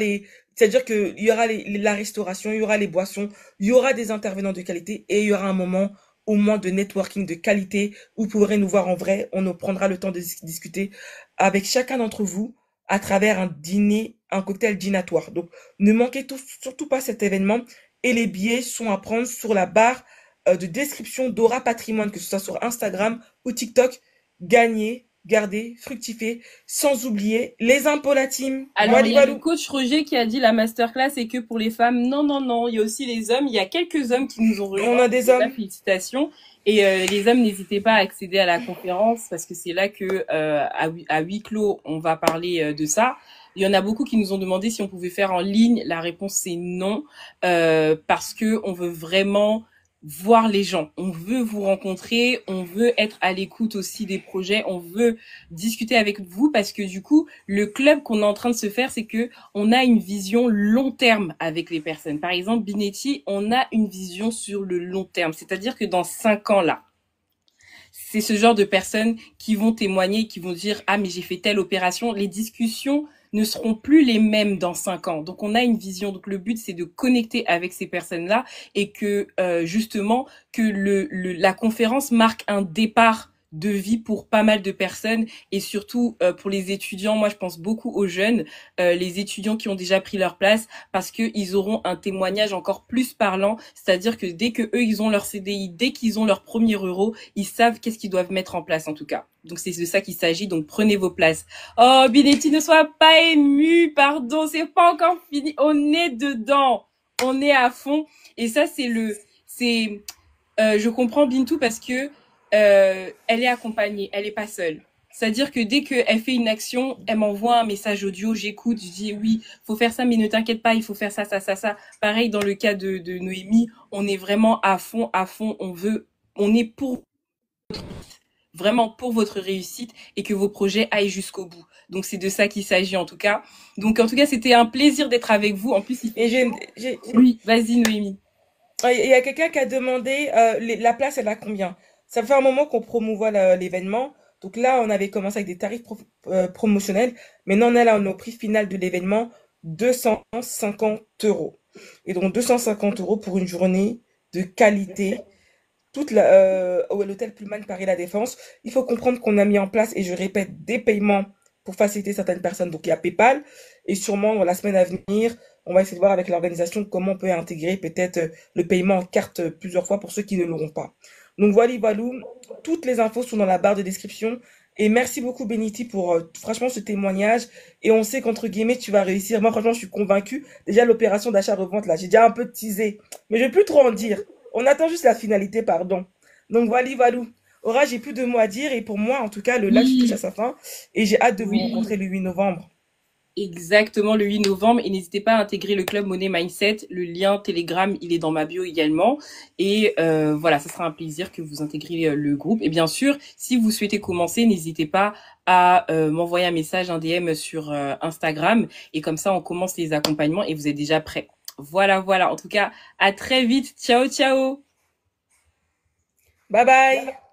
c'est-à-dire que il y aura la restauration, il y aura les boissons, il y aura des intervenants de qualité et il y aura un moment au moins de networking de qualité. Vous pourrez nous voir en vrai. On nous prendra le temps de discuter avec chacun d'entre vous à travers un dîner, un cocktail dînatoire. Donc, ne manquez surtout pas cet événement. Et les billets sont à prendre sur la barre de description d'Aura Patrimoine, que ce soit sur Instagram ou TikTok. Gagnez, gardez, fructifiez, sans oublier les impôts, la team. Alors, il y a le coach Roger qui a dit la masterclass est que pour les femmes. Non, non, non. Il y a aussi les hommes. Il y a quelques hommes qui nous ont rejoints. On a des hommes. Félicitations. Et les hommes, n'hésitez pas à accéder à la conférence parce que c'est là que à huis clos, on va parler de ça. Il y en a beaucoup qui nous ont demandé si on pouvait faire en ligne. La réponse c'est non parce que on veut vraiment voir les gens. On veut vous rencontrer, on veut être à l'écoute aussi des projets, on veut discuter avec vous parce que du coup, le club qu'on est en train de se faire, c'est que on a une vision long terme avec les personnes. Par exemple, Binetti, on a une vision sur le long terme. C'est-à-dire que dans 5 ans là, c'est ce genre de personnes qui vont témoigner, qui vont dire « Ah, mais j'ai fait telle opération ». Les discussions ne seront plus les mêmes dans 5 ans. Donc, on a une vision. Donc, le but, c'est de connecter avec ces personnes-là et que, justement, que la conférence marque un départ de vie pour pas mal de personnes et surtout pour les étudiants. Moi, je pense beaucoup aux jeunes, les étudiants qui ont déjà pris leur place parce que ils auront un témoignage encore plus parlant. C'est-à-dire que dès que eux, ils ont leur CDI, dès qu'ils ont leur premier euro, ils savent qu'est-ce qu'ils doivent mettre en place en tout cas. Donc, c'est de ça qu'il s'agit. Donc, prenez vos places. Oh, Binetti, ne sois pas ému. Pardon, c'est pas encore fini. On est dedans. On est à fond. Et ça, je comprends Bintou parce que elle est accompagnée, elle est pas seule. C'est-à-dire que dès qu'elle fait une action, elle m'envoie un message audio, j'écoute, je dis oui, faut faire ça, mais ne t'inquiète pas, il faut faire ça, ça, ça, ça. Pareil dans le cas de Noémie, on est vraiment à fond, on est vraiment pour votre réussite et que vos projets aillent jusqu'au bout. Donc c'est de ça qu'il s'agit en tout cas. Donc en tout cas, c'était un plaisir d'être avec vous. En plus, oui, vas-y Noémie. Il y a quelqu'un qui a demandé la place, elle a combien? Ça fait un moment qu'on promouvoit l'événement. Donc là, on avait commencé avec des tarifs promotionnels. Maintenant, on est là au prix final de l'événement, 250 €. Et donc, 250 € pour une journée de qualité. Au l'hôtel Pullman Paris La Défense. Il faut comprendre qu'on a mis en place, et je répète, des paiements pour faciliter certaines personnes. Donc, il y a PayPal. Et sûrement, dans la semaine à venir, on va essayer de voir avec l'organisation comment on peut intégrer peut-être le paiement en carte plusieurs fois pour ceux qui ne l'auront pas. Donc voilà, toutes les infos sont dans la barre de description. Et merci beaucoup, Benity, pour franchement ce témoignage. Et on sait qu'entre guillemets, tu vas réussir. Moi, franchement, je suis convaincue. Déjà, l'opération d'achat-revente, là, j'ai déjà un peu teasé. Mais je vais plus trop en dire. On attend juste la finalité, pardon. Donc, voilà, voilà. Aura, j'ai plus de mots à dire. Et pour moi, en tout cas, le live touche à Oui, sa fin. Et j'ai hâte de vous oui. rencontrer le 8 novembre. Exactement, le 8 novembre. Et n'hésitez pas à intégrer le club Money Mindset. Le lien Telegram, il est dans ma bio également. Et voilà, ce sera un plaisir que vous intégriez le groupe. Et bien sûr, si vous souhaitez commencer, n'hésitez pas à m'envoyer un message, un DM sur Instagram. Et comme ça, on commence les accompagnements et vous êtes déjà prêts. Voilà, voilà. En tout cas, à très vite. Ciao, ciao. Bye bye!